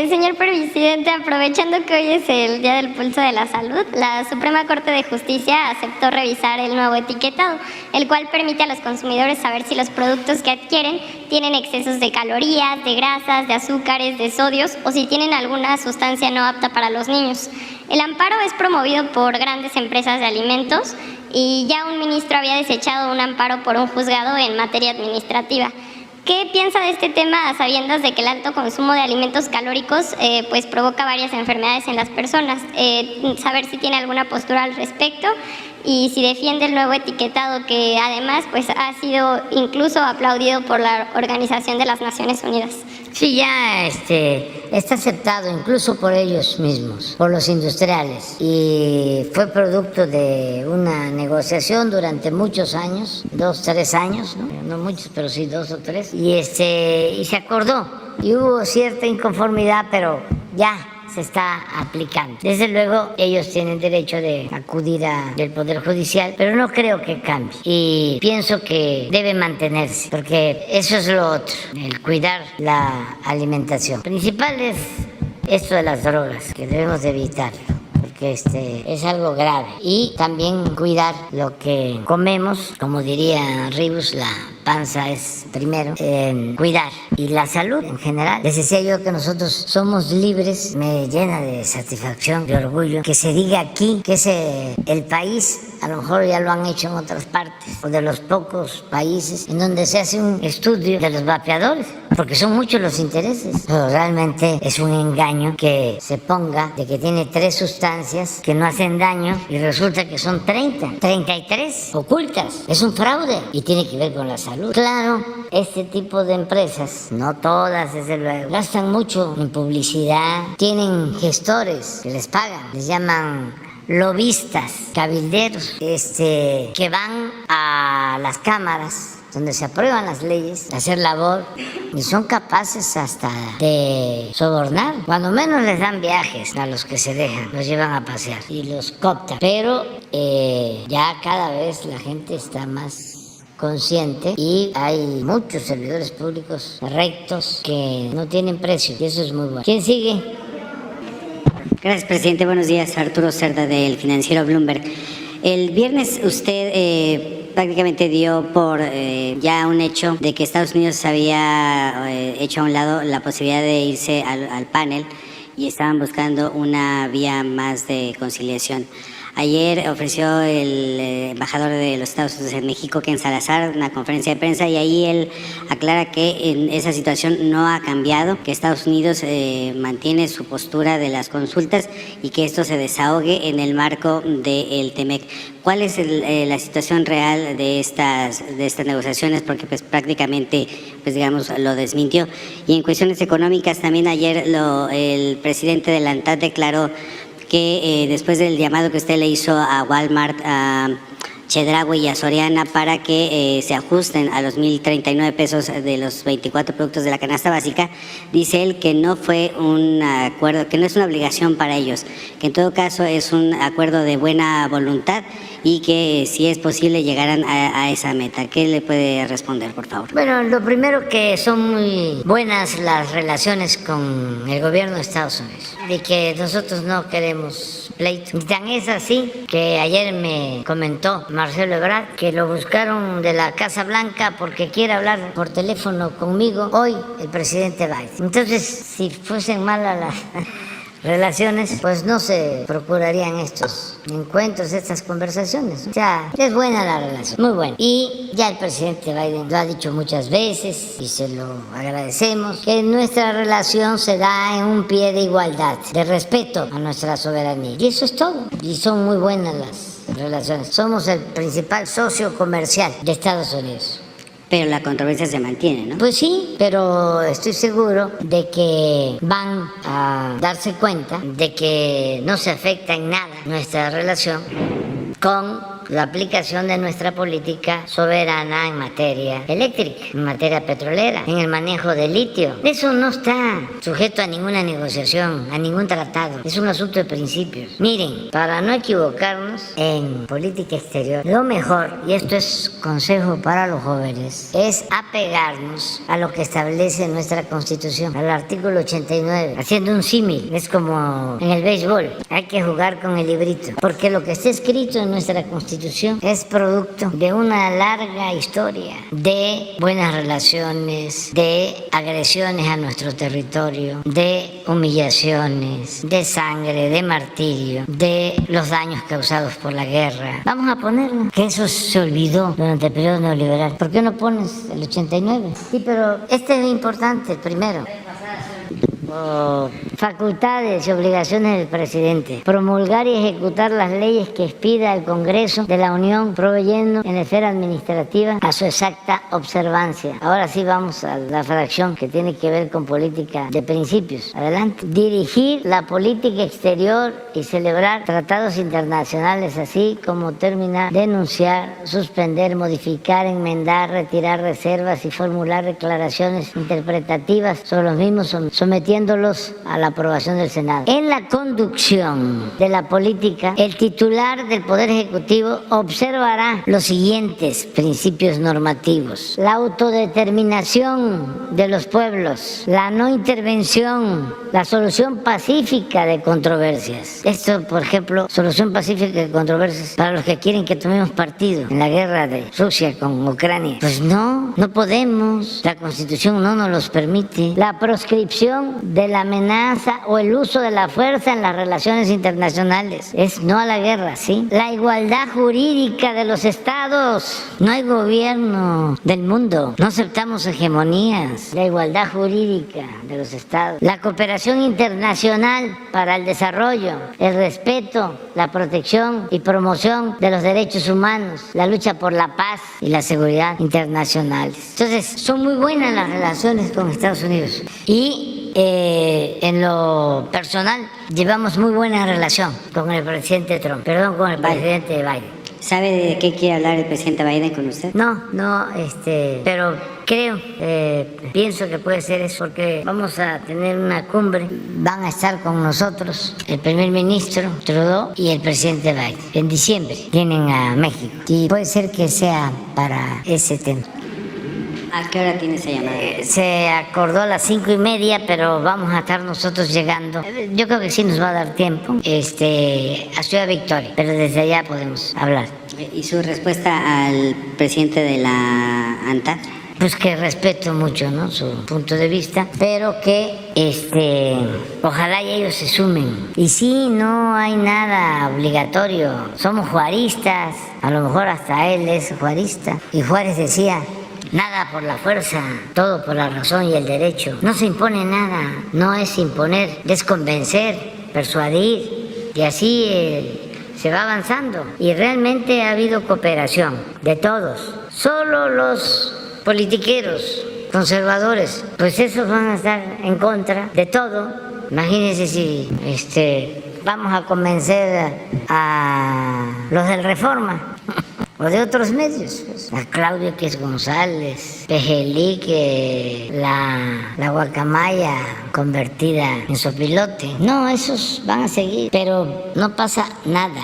Señor presidente, aprovechando que hoy es el Día del Pulso de la Salud, la Suprema Corte de Justicia aceptó revisar el nuevo etiquetado, el cual permite a los consumidores saber si los productos que adquieren tienen excesos de calorías, de grasas, de azúcares, de sodios o si tienen alguna sustancia no apta para los niños. El amparo es promovido por grandes empresas de alimentos y ya un ministro había desechado un amparo por un juzgado en materia administrativa. ¿Qué piensa de este tema a sabiendas de que el alto consumo de alimentos calóricos pues provoca varias enfermedades en las personas? Saber si tiene alguna postura al respecto y si defiende el nuevo etiquetado que además pues ha sido incluso aplaudido por la Organización de las Naciones Unidas. Sí, ya está aceptado incluso por ellos mismos, por los industriales, y fue producto de una negociación durante muchos años, 2, 3 años, no muchos, pero sí 2 o 3, y se acordó y hubo cierta inconformidad, pero ya se está aplicando. Desde luego ellos tienen derecho de acudir al Poder Judicial, pero no creo que cambie y pienso que debe mantenerse porque eso es lo otro, el cuidar la alimentación. Principal es esto de las drogas, que debemos de evitarlo porque es algo grave, y también cuidar lo que comemos, como diría Ribus, la panza es primero, cuidar, y la salud en general. Les decía yo que nosotros somos libres, me llena de satisfacción, de orgullo, que se diga aquí que es el país, a lo mejor ya lo han hecho en otras partes, o de los pocos países en donde se hace un estudio de los vapeadores, porque son muchos los intereses, pero realmente es un engaño que se ponga de que tiene 3 sustancias que no hacen daño y resulta que son 33 ocultas. Es un fraude y tiene que ver con la salud. Claro, este tipo de empresas, no todas desde luego, gastan mucho en publicidad, tienen gestores que les pagan, les llaman lobistas, cabilderos, que van a las cámaras donde se aprueban las leyes, a hacer labor, y son capaces hasta de sobornar. Cuando menos les dan viajes a los que se dejan, los llevan a pasear y los cooptan. Pero ya cada vez la gente está más consciente y hay muchos servidores públicos rectos que no tienen precio, y eso es muy bueno. ¿Quién sigue? Gracias, presidente. Buenos días. Arturo Cerda, del financiero Bloomberg. El viernes usted prácticamente dio por ya un hecho de que Estados Unidos había hecho a un lado la posibilidad de irse al panel y estaban buscando una vía más de conciliación. Ayer ofreció el embajador de los Estados Unidos en México, Ken Salazar, una conferencia de prensa, y ahí él aclara que en esa situación no ha cambiado, que Estados Unidos mantiene su postura de las consultas y que esto se desahogue en el marco del TEMEC. ¿Cuál es la situación real de estas negociaciones? Porque pues prácticamente, pues digamos, lo desmintió. Y en cuestiones económicas también ayer el presidente de la ANTAD declaró que después del llamado que usted le hizo a Walmart, a Chedraui y a Soriana para que se ajusten a los 1,039 pesos de los 24 productos de la canasta básica, dice él que no fue un acuerdo, que no es una obligación para ellos, que en todo caso es un acuerdo de buena voluntad y que si es posible llegarán a esa meta. ¿Qué le puede responder, por favor? Bueno, lo primero, que son muy buenas las relaciones con el gobierno de Estados Unidos, de que nosotros no queremos pleito. Tan es así que ayer me comentó Marcelo Ebrard que lo buscaron de la Casa Blanca porque quiere hablar por teléfono conmigo hoy el presidente Biden. Entonces, si fuesen malas las relaciones, pues no se procurarían estos encuentros, estas conversaciones. O sea, es buena la relación, muy buena. Y ya el presidente Biden lo ha dicho muchas veces y se lo agradecemos, que nuestra relación se da en un pie de igualdad, de respeto a nuestra soberanía. Y eso es todo. Y son muy buenas las relaciones. Somos el principal socio comercial de Estados Unidos. Pero la controversia se mantiene, ¿no? Pues sí, pero estoy seguro de que van a darse cuenta de que no se afecta en nada nuestra relación con la aplicación de nuestra política soberana en materia eléctrica, en materia petrolera, en el manejo del litio. Eso no está sujeto a ninguna negociación, a ningún tratado. Es un asunto de principios. Miren, para no equivocarnos en política exterior, lo mejor, y esto es consejo para los jóvenes, es apegarnos a lo que establece nuestra Constitución, al artículo 89, haciendo un símil. Es como en el béisbol, hay que jugar con el librito, porque lo que está escrito en nuestra Constitución es producto de una larga historia de buenas relaciones, de agresiones a nuestro territorio, de humillaciones, de sangre, de martirio, de los daños causados por la guerra. Vamos a ponerlo, que eso se olvidó durante el periodo neoliberal. ¿Por qué no pones el 89? Sí, pero este es importante, el primero. Facultades y obligaciones del presidente: promulgar y ejecutar las leyes que expida el Congreso de la Unión, proveyendo en la esfera administrativa a su exacta observancia. Ahora sí vamos a la fracción que tiene que ver con política de principios. Adelante. Dirigir la política exterior y celebrar tratados internacionales, así como terminar, denunciar, suspender, modificar, enmendar, retirar reservas y formular declaraciones interpretativas sobre los mismos, sometiéndolos a la aprobación del Senado. En la conducción de la política, el titular del Poder Ejecutivo observará los siguientes principios normativos: la autodeterminación de los pueblos, la no intervención, la solución pacífica de controversias. Esto, por ejemplo, solución pacífica de controversias para los que quieren que tomemos partido en la guerra de Rusia con Ucrania. Pues no podemos. La Constitución no nos los permite. La proscripción de la amenaza o el uso de la fuerza en las relaciones internacionales es no a la guerra, ¿sí? La igualdad jurídica de los estados. No hay gobierno del mundo. No aceptamos hegemonías. La igualdad jurídica de los estados. La cooperación internacional para el desarrollo, el respeto, la protección y promoción de los derechos humanos, la lucha por la paz y la seguridad internacionales. Entonces, son muy buenas las relaciones con Estados Unidos. Y en lo personal, llevamos muy buena relación con el presidente Trump, con el presidente Biden. ¿Sabe de qué quiere hablar el presidente Biden con usted? No, pero creo, pienso que puede ser eso, porque vamos a tener una cumbre. Van a estar con nosotros el primer ministro Trudeau y el presidente Biden. En diciembre vienen a México y puede ser que sea para ese tema. ¿A qué hora tiene esa llamada? Se acordó a las 5:30, pero vamos a estar nosotros llegando. Yo creo que sí nos va a dar tiempo a Ciudad Victoria, pero desde allá podemos hablar. ¿Y su respuesta al presidente de la ANTAD? pues que respeto mucho, ¿no?, su punto de vista, pero que ojalá y ellos se sumen. Y sí, no hay nada obligatorio, somos juaristas, a lo mejor hasta él es juarista, y Juárez decía: nada por la fuerza, todo por la razón y el derecho. No se impone nada, no es imponer, es convencer, persuadir, y así se va avanzando. Y realmente ha habido cooperación de todos. Solo los politiqueros conservadores, pues esos van a estar en contra de todo. Imagínense si vamos a convencer a los del Reforma o de otros medios, a Claudio X González, Pejelique, la guacamaya convertida en sopilote. No, esos van a seguir, pero no pasa nada.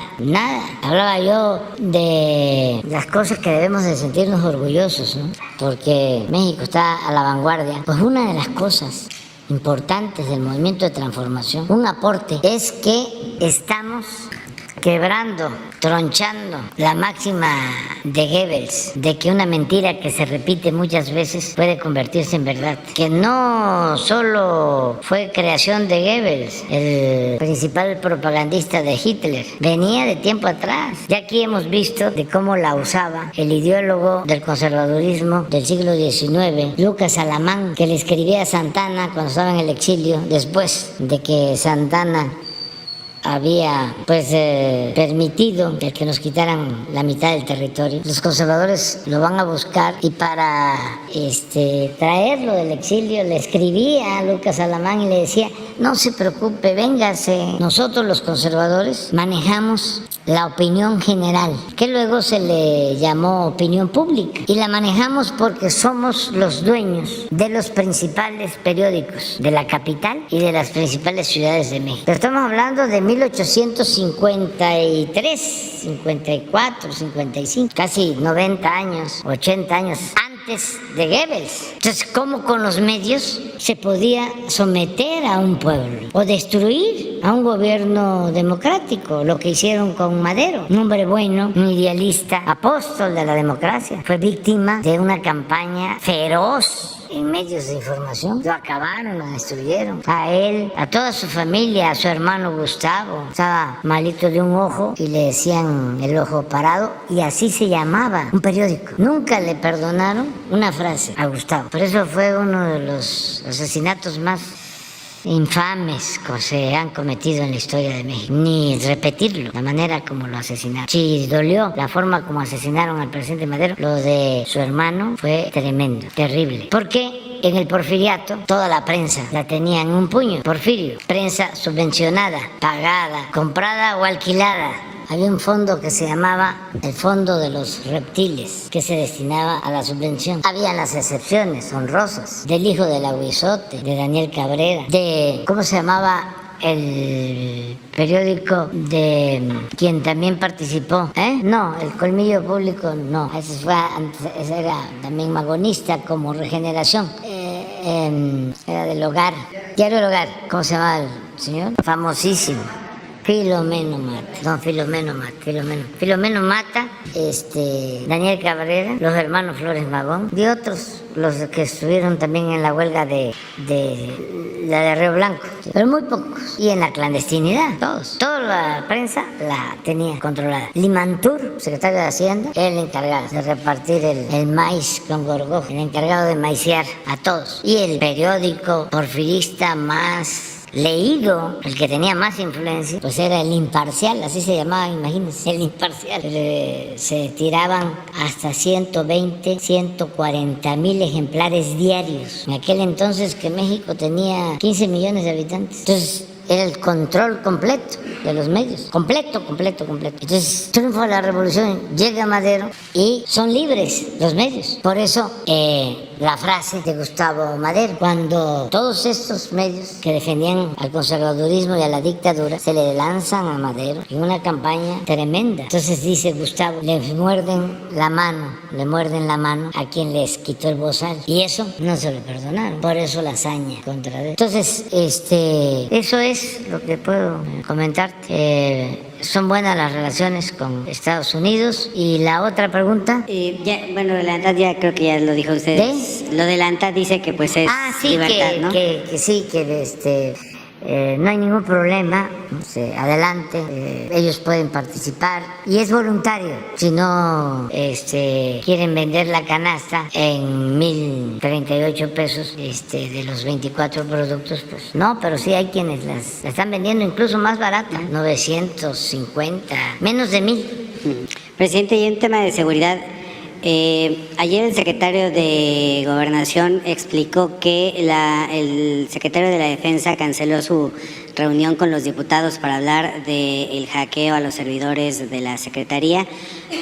Hablaba yo de las cosas que debemos de sentirnos orgullosos, ¿no?, porque México está a la vanguardia. Pues una de las cosas importantes del movimiento de transformación, un aporte, es que estamos quebrando, tronchando la máxima de Goebbels, de que una mentira que se repite muchas veces puede convertirse en verdad. Que no solo fue creación de Goebbels, el principal propagandista de Hitler, venía de tiempo atrás. Ya aquí hemos visto de cómo la usaba el ideólogo del conservadurismo del siglo XIX, Lucas Alamán, que le escribía a Santana cuando estaba en el exilio, después de que Santana había permitido que nos quitaran la mitad del territorio. Los conservadores lo van a buscar, y para traerlo del exilio le escribía a Lucas Alamán y le decía: no se preocupe, véngase, nosotros los conservadores manejamos la opinión general, que luego se le llamó opinión pública, y la manejamos porque somos los dueños de los principales periódicos de la capital y de las principales ciudades de México. Pero estamos hablando de 1853, 54, 55, casi 90 años, 80 años antes de Goebbels. Entonces, ¿cómo con los medios se podía someter a un pueblo o destruir a un gobierno democrático? Lo que hicieron con Madero, un hombre bueno, un idealista, apóstol de la democracia, fue víctima de una campaña feroz en medios de información. Lo acabaron, lo destruyeron. A él, a toda su familia, a su hermano Gustavo, estaba malito de un ojo y le decían el ojo parado, y así se llamaba un periódico. Nunca le perdonaron una frase a Gustavo. Por eso fue uno de los asesinatos más infames que se han cometido en la historia de México. Ni repetirlo, la manera como lo asesinaron. Si dolió la forma como asesinaron al presidente Madero, lo de su hermano fue tremendo, terrible. Porque en el porfiriato toda la prensa la tenía en un puño. Porfirio, prensa subvencionada, pagada, comprada o alquilada. Había un fondo que se llamaba el Fondo de los Reptiles, que se destinaba a la subvención. Había las excepciones honrosas del hijo del Aguizote, de Daniel Cabrera, de, ¿cómo se llamaba el periódico de quien también participó? No, el Colmillo Público no, ese era también magonista, como Regeneración. Era del Hogar, Diario del Hogar. ¿Cómo se llamaba el señor? Famosísimo. Filomeno Mata, Daniel Cabrera, los hermanos Flores Magón, y otros, los que estuvieron también en la huelga de la de Río Blanco, pero muy pocos. Y en la clandestinidad, todos. Toda la prensa la tenía controlada. Limantur, secretario de Hacienda, era el encargado de repartir el maíz con gorgojo, el encargado de maiciar a todos. Y el periódico porfirista más leído, el que tenía más influencia, pues era El Imparcial, así se llamaba, imagínense, El Imparcial. Se tiraban hasta 120, 140 mil ejemplares diarios. En aquel entonces que México tenía 15 millones de habitantes. Entonces, era el control completo de los medios. Completo. Entonces, triunfa la revolución, llega Madero y son libres los medios. Por eso, la frase de Gustavo Madero, cuando todos estos medios que defendían al conservadurismo y a la dictadura se le lanzan a Madero en una campaña tremenda. Entonces dice Gustavo, le muerden la mano a quien les quitó el bozal. Y eso no se lo perdonaron. Por eso la hazaña contra él. Entonces, eso es lo que puedo comentarte. son buenas las relaciones con Estados Unidos. Y la otra pregunta. Bueno, de la ANTAD ya creo que ya lo dijo usted. Lo de la ANTAD dice que pues es sí, libertad, ¿no? que sí, que no hay ningún problema, adelante, ellos pueden participar y es voluntario. Si no quieren vender la canasta en 1,038 pesos de los 24 productos, pues no, pero sí hay quienes la están vendiendo incluso más barata, 950, menos de 1,000. Presidente, y un tema de seguridad. Ayer el secretario de Gobernación explicó que el secretario de la Defensa canceló su reunión con los diputados para hablar del hackeo a los servidores de la Secretaría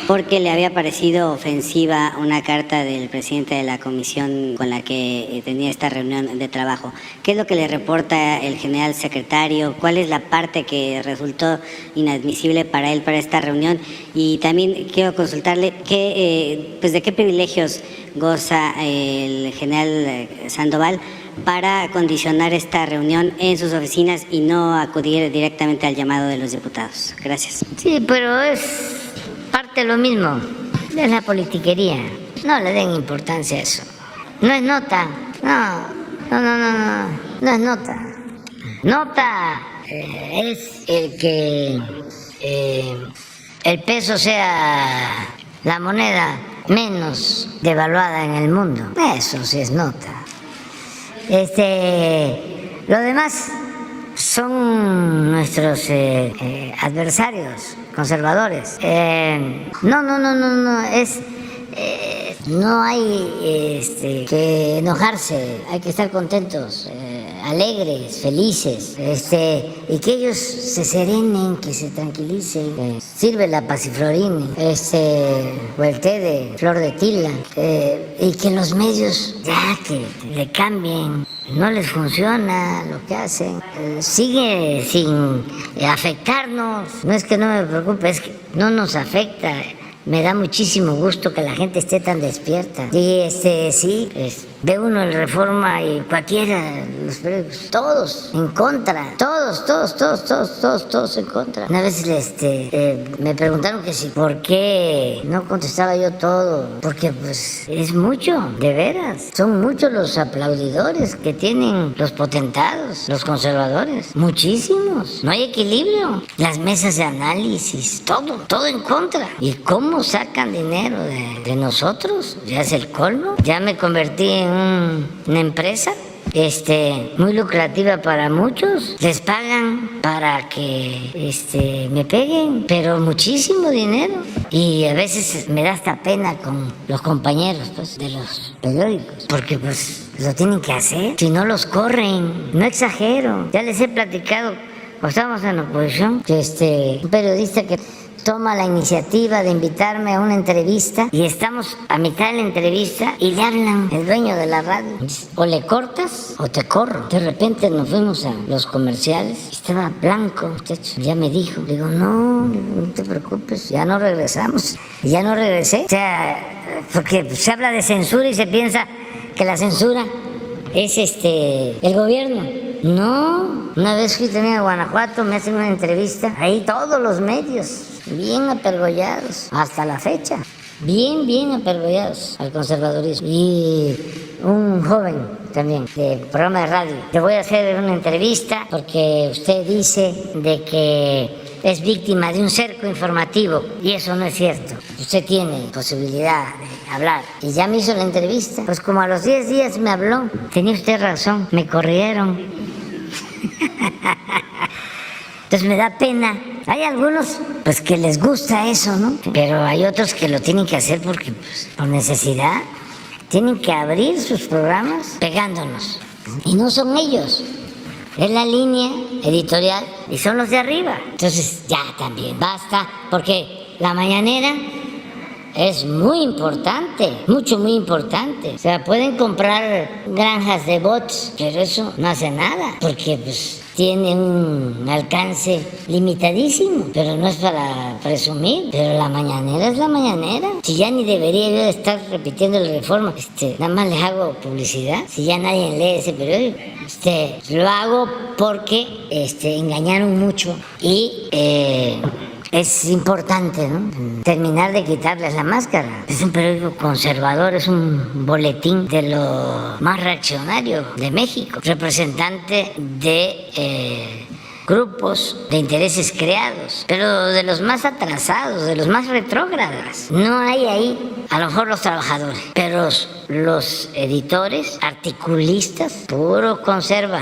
porque le había parecido ofensiva una carta del presidente de la comisión con la que tenía esta reunión de trabajo. ¿Qué es lo que le reporta el general secretario? ¿Cuál es la parte que resultó inadmisible para él para esta reunión? Y también quiero consultarle de qué privilegios goza el general Sandoval para condicionar esta reunión en sus oficinas y no acudir directamente al llamado de los diputados. Gracias. Sí, pero es parte de lo mismo, es la politiquería. No le den importancia a eso. No es nota, no es nota. Nota es el que el peso sea la moneda menos devaluada en el mundo. Eso sí es nota. Lo demás son nuestros adversarios conservadores. No hay que enojarse, hay que estar contentos, alegres, felices, y que ellos se serenen, que se tranquilicen. Sirve la pasiflorina, o el té de flor de tila, y que los medios ya que le cambien. No les funciona lo que hacen, sigue sin afectarnos. No es que no me preocupe, es que no nos afecta. Me da muchísimo gusto que la gente esté tan despierta. Y ve uno el Reforma y cualquiera, los periódicos, todos en contra, todos en contra. Una vez me preguntaron que si, ¿por qué no contestaba yo todo? Porque pues es mucho, de veras. Son muchos los aplaudidores que tienen los potentados, los conservadores. Muchísimos. No hay equilibrio. Las mesas de análisis, todo en contra. ¿Y cómo sacan dinero de nosotros? Ya es el colmo. Ya me convertí en una empresa muy lucrativa para muchos. Les pagan para que me peguen, pero muchísimo dinero. Y a veces me da hasta pena con los compañeros de los periódicos, porque pues lo tienen que hacer, si no los corren. No exagero. Ya les he platicado cuando estábamos en la oposición que un periodista que toma la iniciativa de invitarme a una entrevista y estamos a mitad de la entrevista y le hablan el dueño de la radio. O le cortas o te corro. De repente nos fuimos a los comerciales. Estaba blanco, muchacho. Ya me dijo. Le digo, no te preocupes, ya no regresamos. Y ya no regresé. O sea, porque se habla de censura y se piensa que la censura es el gobierno. No, una vez fui también a Guanajuato, me hacen una entrevista, ahí todos los medios, bien apergollados, hasta la fecha, bien apergollados al conservadurismo. Y un joven también, de programa de radio, le voy a hacer una entrevista porque usted dice de que es víctima de un cerco informativo y eso no es cierto. Usted tiene posibilidad de hablar. Y ya me hizo la entrevista. Pues como a los 10 días me habló. Tenía usted razón, me corrieron. Entonces me da pena. Hay algunos pues que les gusta eso, ¿no? Pero hay otros que lo tienen que hacer porque pues, por necesidad. Tienen que abrir sus programas pegándonos. Y no son ellos. Es la línea editorial y son los de arriba. Entonces ya también basta, porque la mañanera es muy importante, muy importante. O sea, pueden comprar granjas de bots, pero eso no hace nada, porque pues tiene un alcance limitadísimo, pero no es para presumir. Pero la mañanera es la mañanera. Si ya ni debería yo estar repitiendo la Reforma, nada más les hago publicidad. Si ya nadie lee ese periódico, lo hago porque engañaron mucho y es importante, ¿no?, terminar de quitarles la máscara. Es un periódico conservador, es un boletín de lo más reaccionario de México, representante de grupos de intereses creados, pero de los más atrasados, de los más retrógradas. No hay ahí, a lo mejor los trabajadores, pero los editores, articulistas, puro conserva,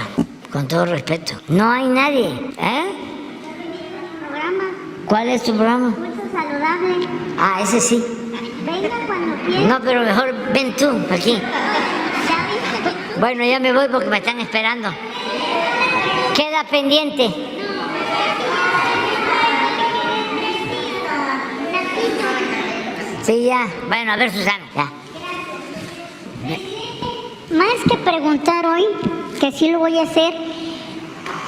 con todo respeto. No hay nadie, ¿Cuál es tu programa? Pulso Saludable. Ah, ese sí. Venga cuando quiera. No, pero mejor ven tú, aquí. ¿Ya viste? Bueno, ya me voy porque me están esperando. Queda pendiente. Sí, ya. Bueno, a ver, Susana, ya. Más que preguntar hoy, que sí lo voy a hacer,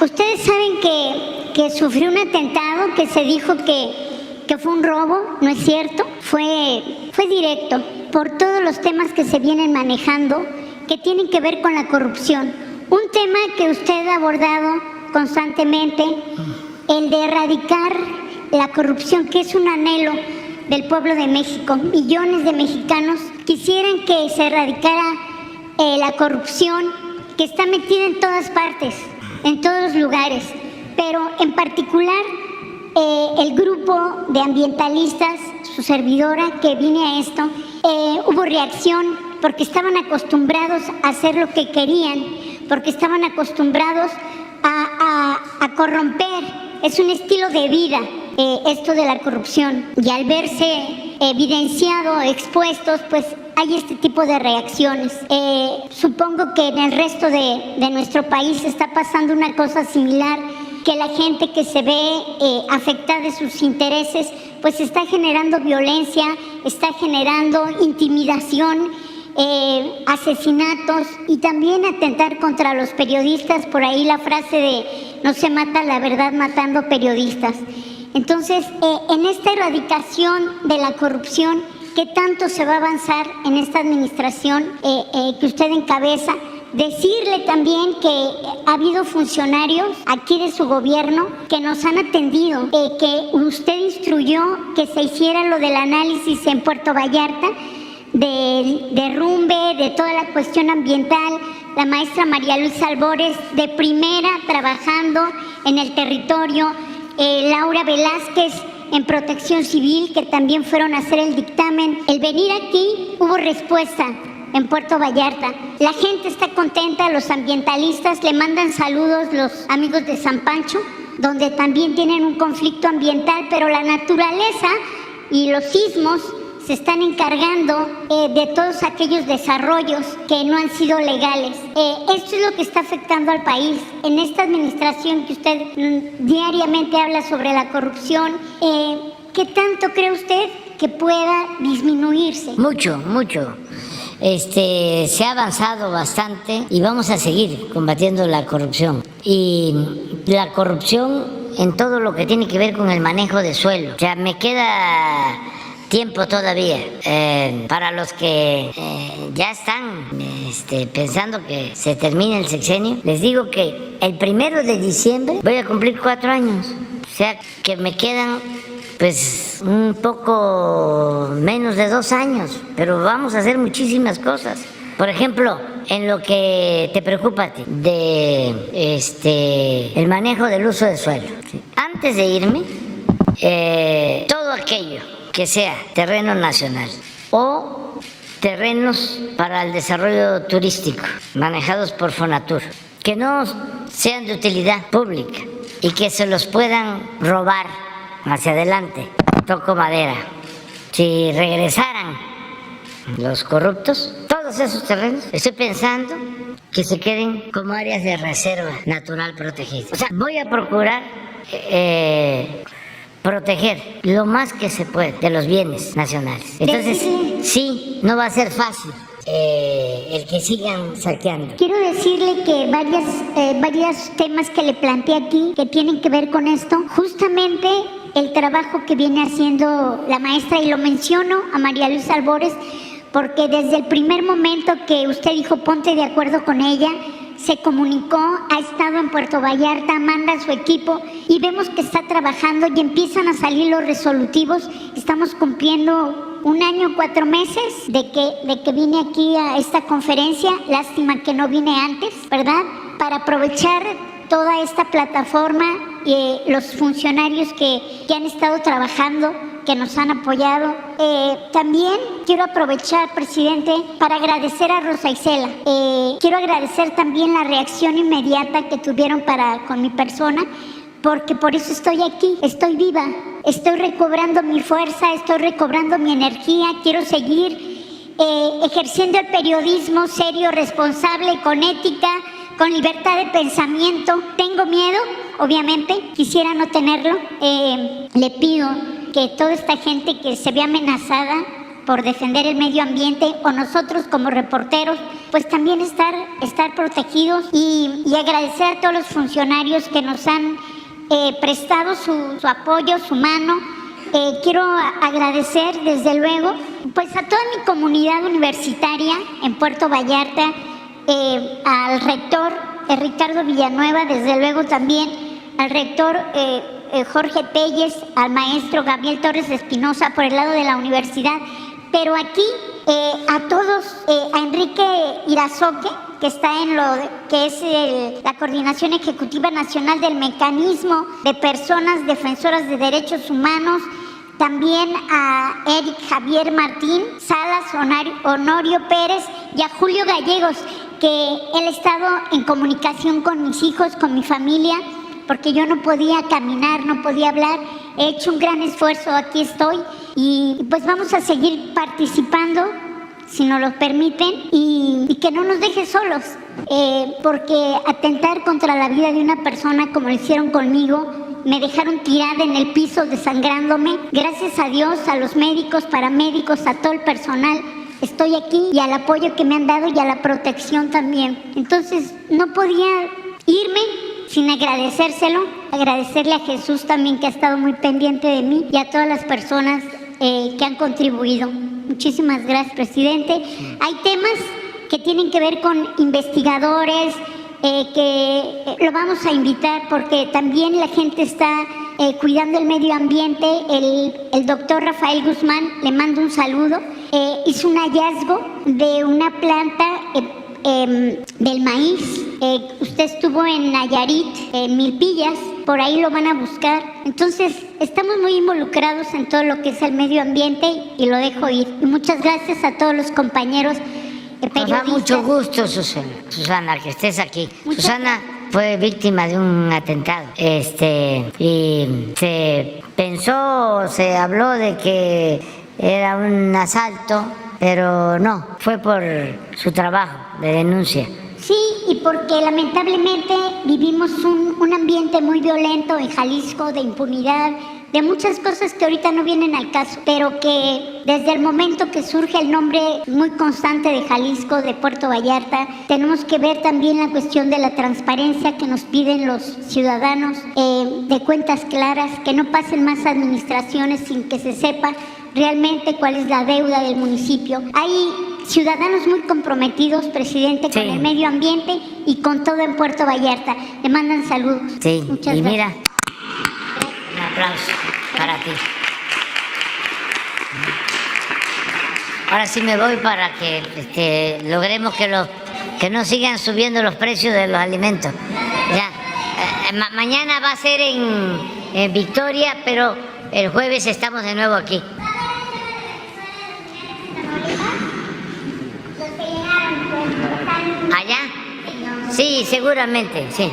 ustedes saben que sufrió un atentado, que se dijo que fue un robo, ¿no es cierto? Fue directo, por todos los temas que se vienen manejando, que tienen que ver con la corrupción. Un tema que usted ha abordado constantemente, el de erradicar la corrupción, que es un anhelo del pueblo de México. Millones de mexicanos quisieran que se erradicara la corrupción, que está metida en todas partes, en todos los lugares, pero en particular el grupo de ambientalistas, su servidora que vine a esto, hubo reacción porque estaban acostumbrados a hacer lo que querían, porque estaban acostumbrados a corromper. Es un estilo de vida esto de la corrupción, y al verse evidenciado, expuestos, pues hay este tipo de reacciones. Supongo que en el resto de nuestro país está pasando una cosa similar, que la gente que se ve afectada de sus intereses, pues está generando violencia, está generando intimidación, asesinatos y también atentar contra los periodistas. Por ahí la frase de no se mata la verdad matando periodistas. Entonces, en esta erradicación de la corrupción, ¿qué tanto se va a avanzar en esta administración que usted encabeza? Decirle también que ha habido funcionarios aquí de su gobierno que nos han atendido, que usted instruyó que se hiciera lo del análisis en Puerto Vallarta, del derrumbe, de toda la cuestión ambiental. La maestra María Luisa Albores, de primera, trabajando en el territorio. Laura Velázquez, en Protección Civil, que también fueron a hacer el dictamen. El venir aquí, hubo respuesta en Puerto Vallarta. La gente está contenta, los ambientalistas le mandan saludos, los amigos de San Pancho, donde también tienen un conflicto ambiental, pero la naturaleza y los sismos se están encargando de todos aquellos desarrollos que no han sido legales. Esto es lo que está afectando al país. En esta administración que usted diariamente habla sobre la corrupción, ¿qué tanto cree usted que pueda disminuirse? Mucho, mucho. Se ha avanzado bastante y vamos a seguir combatiendo la corrupción. Y la corrupción en todo lo que tiene que ver con el manejo de suelo. O sea, me queda tiempo todavía. Para los que ya están pensando que se termine el sexenio, les digo que el 1 de diciembre voy a cumplir 4 años. O sea, que me quedan pues un poco menos de 2 años, pero vamos a hacer muchísimas cosas. Por ejemplo, en lo que te preocupa a ti, de el manejo del uso de suelo. Antes de irme, todo aquello que sea terreno nacional o terrenos para el desarrollo turístico manejados por Fonatur, que no sean de utilidad pública y que se los puedan robar hacia adelante, toco madera. Si regresaran los corruptos, todos esos terrenos, estoy pensando que se queden como áreas de reserva natural protegidas. O sea, voy a procurar proteger lo más que se puede de los bienes nacionales. Entonces, sí, no va a ser fácil, el que sigan saqueando. Quiero decirle que varios temas que le planteé aquí que tienen que ver con esto, justamente el trabajo que viene haciendo la maestra, y lo menciono a María Luisa Albores, porque desde el primer momento que usted dijo ponte de acuerdo con ella, se comunicó, ha estado en Puerto Vallarta, manda a su equipo y vemos que está trabajando y empiezan a salir los resolutivos. Estamos cumpliendo 1 año, 4 meses de que vine aquí a esta conferencia. Lástima que no vine antes, ¿verdad? Para aprovechar toda esta plataforma y los funcionarios que han estado trabajando, que nos han apoyado. También quiero aprovechar, presidente, para agradecer a Rosa Isela. Quiero agradecer también la reacción inmediata que tuvieron con mi persona, porque por eso estoy aquí, estoy viva, estoy recobrando mi fuerza, estoy recobrando mi energía, quiero seguir ejerciendo el periodismo serio, responsable, con ética, con libertad de pensamiento. Tengo miedo, obviamente, quisiera no tenerlo. Le pido que toda esta gente que se ve amenazada por defender el medio ambiente, o nosotros como reporteros, pues también estar protegidos, y agradecer a todos los funcionarios que nos han prestado su apoyo, su mano. Quiero agradecer desde luego pues a toda mi comunidad universitaria en Puerto Vallarta, al rector Ricardo Villanueva, desde luego también al rector Jorge Telles, al maestro Gabriel Torres Espinosa por el lado de la universidad, pero aquí a todos, a Enrique Irazoque, que está en que es la Coordinación Ejecutiva Nacional del Mecanismo de Personas Defensoras de Derechos Humanos, también a Eric Javier Martín Salas, Honorio Pérez y a Julio Gallegos, que él ha estado en comunicación con mis hijos, con mi familia, porque yo no podía caminar, no podía hablar. He hecho un gran esfuerzo, aquí estoy, y pues vamos a seguir participando, si nos lo permiten, y que no nos deje solos, porque atentar contra la vida de una persona como lo hicieron conmigo, me dejaron tirada en el piso desangrándome. Gracias a Dios, a los médicos, paramédicos, a todo el personal, estoy aquí, y al apoyo que me han dado y a la protección también. Entonces no podía irme sin agradecérselo, agradecerle a Jesús también, que ha estado muy pendiente de mí, y a todas las personas que han contribuido. Muchísimas gracias, presidente. Hay temas que tienen que ver con investigadores, que lo vamos a invitar, porque también la gente está cuidando el medio ambiente. El doctor Rafael Guzmán, le mando un saludo, hizo un hallazgo de una planta del maíz. Usted estuvo en Nayarit, en Milpillas, por ahí lo van a buscar. Entonces estamos muy involucrados en todo lo que es el medio ambiente, y lo dejo ir. Y muchas gracias a todos los compañeros periodistas. Nos da mucho gusto, Susana, que estés aquí. Susana fue víctima de un atentado, y se habló de que era un asalto, pero no, fue por su trabajo de denuncia. Sí, y porque lamentablemente vivimos un ambiente muy violento en Jalisco, de impunidad, de muchas cosas que ahorita no vienen al caso, pero que desde el momento que surge el nombre muy constante de Jalisco, de Puerto Vallarta, tenemos que ver también la cuestión de la transparencia que nos piden los ciudadanos, de cuentas claras, que no pasen más administraciones sin que se sepa realmente cuál es la deuda del municipio. Hay ciudadanos muy comprometidos, presidente, con el medio ambiente y con todo en Puerto Vallarta. Le mandan saludos. Sí, muchas y gracias. Mira, un aplauso para ti. Ahora sí me voy para que logremos que no sigan subiendo los precios de los alimentos. Ya, mañana va a ser en Victoria, pero el jueves estamos de nuevo aquí. ¿Allá? Sí, seguramente, sí.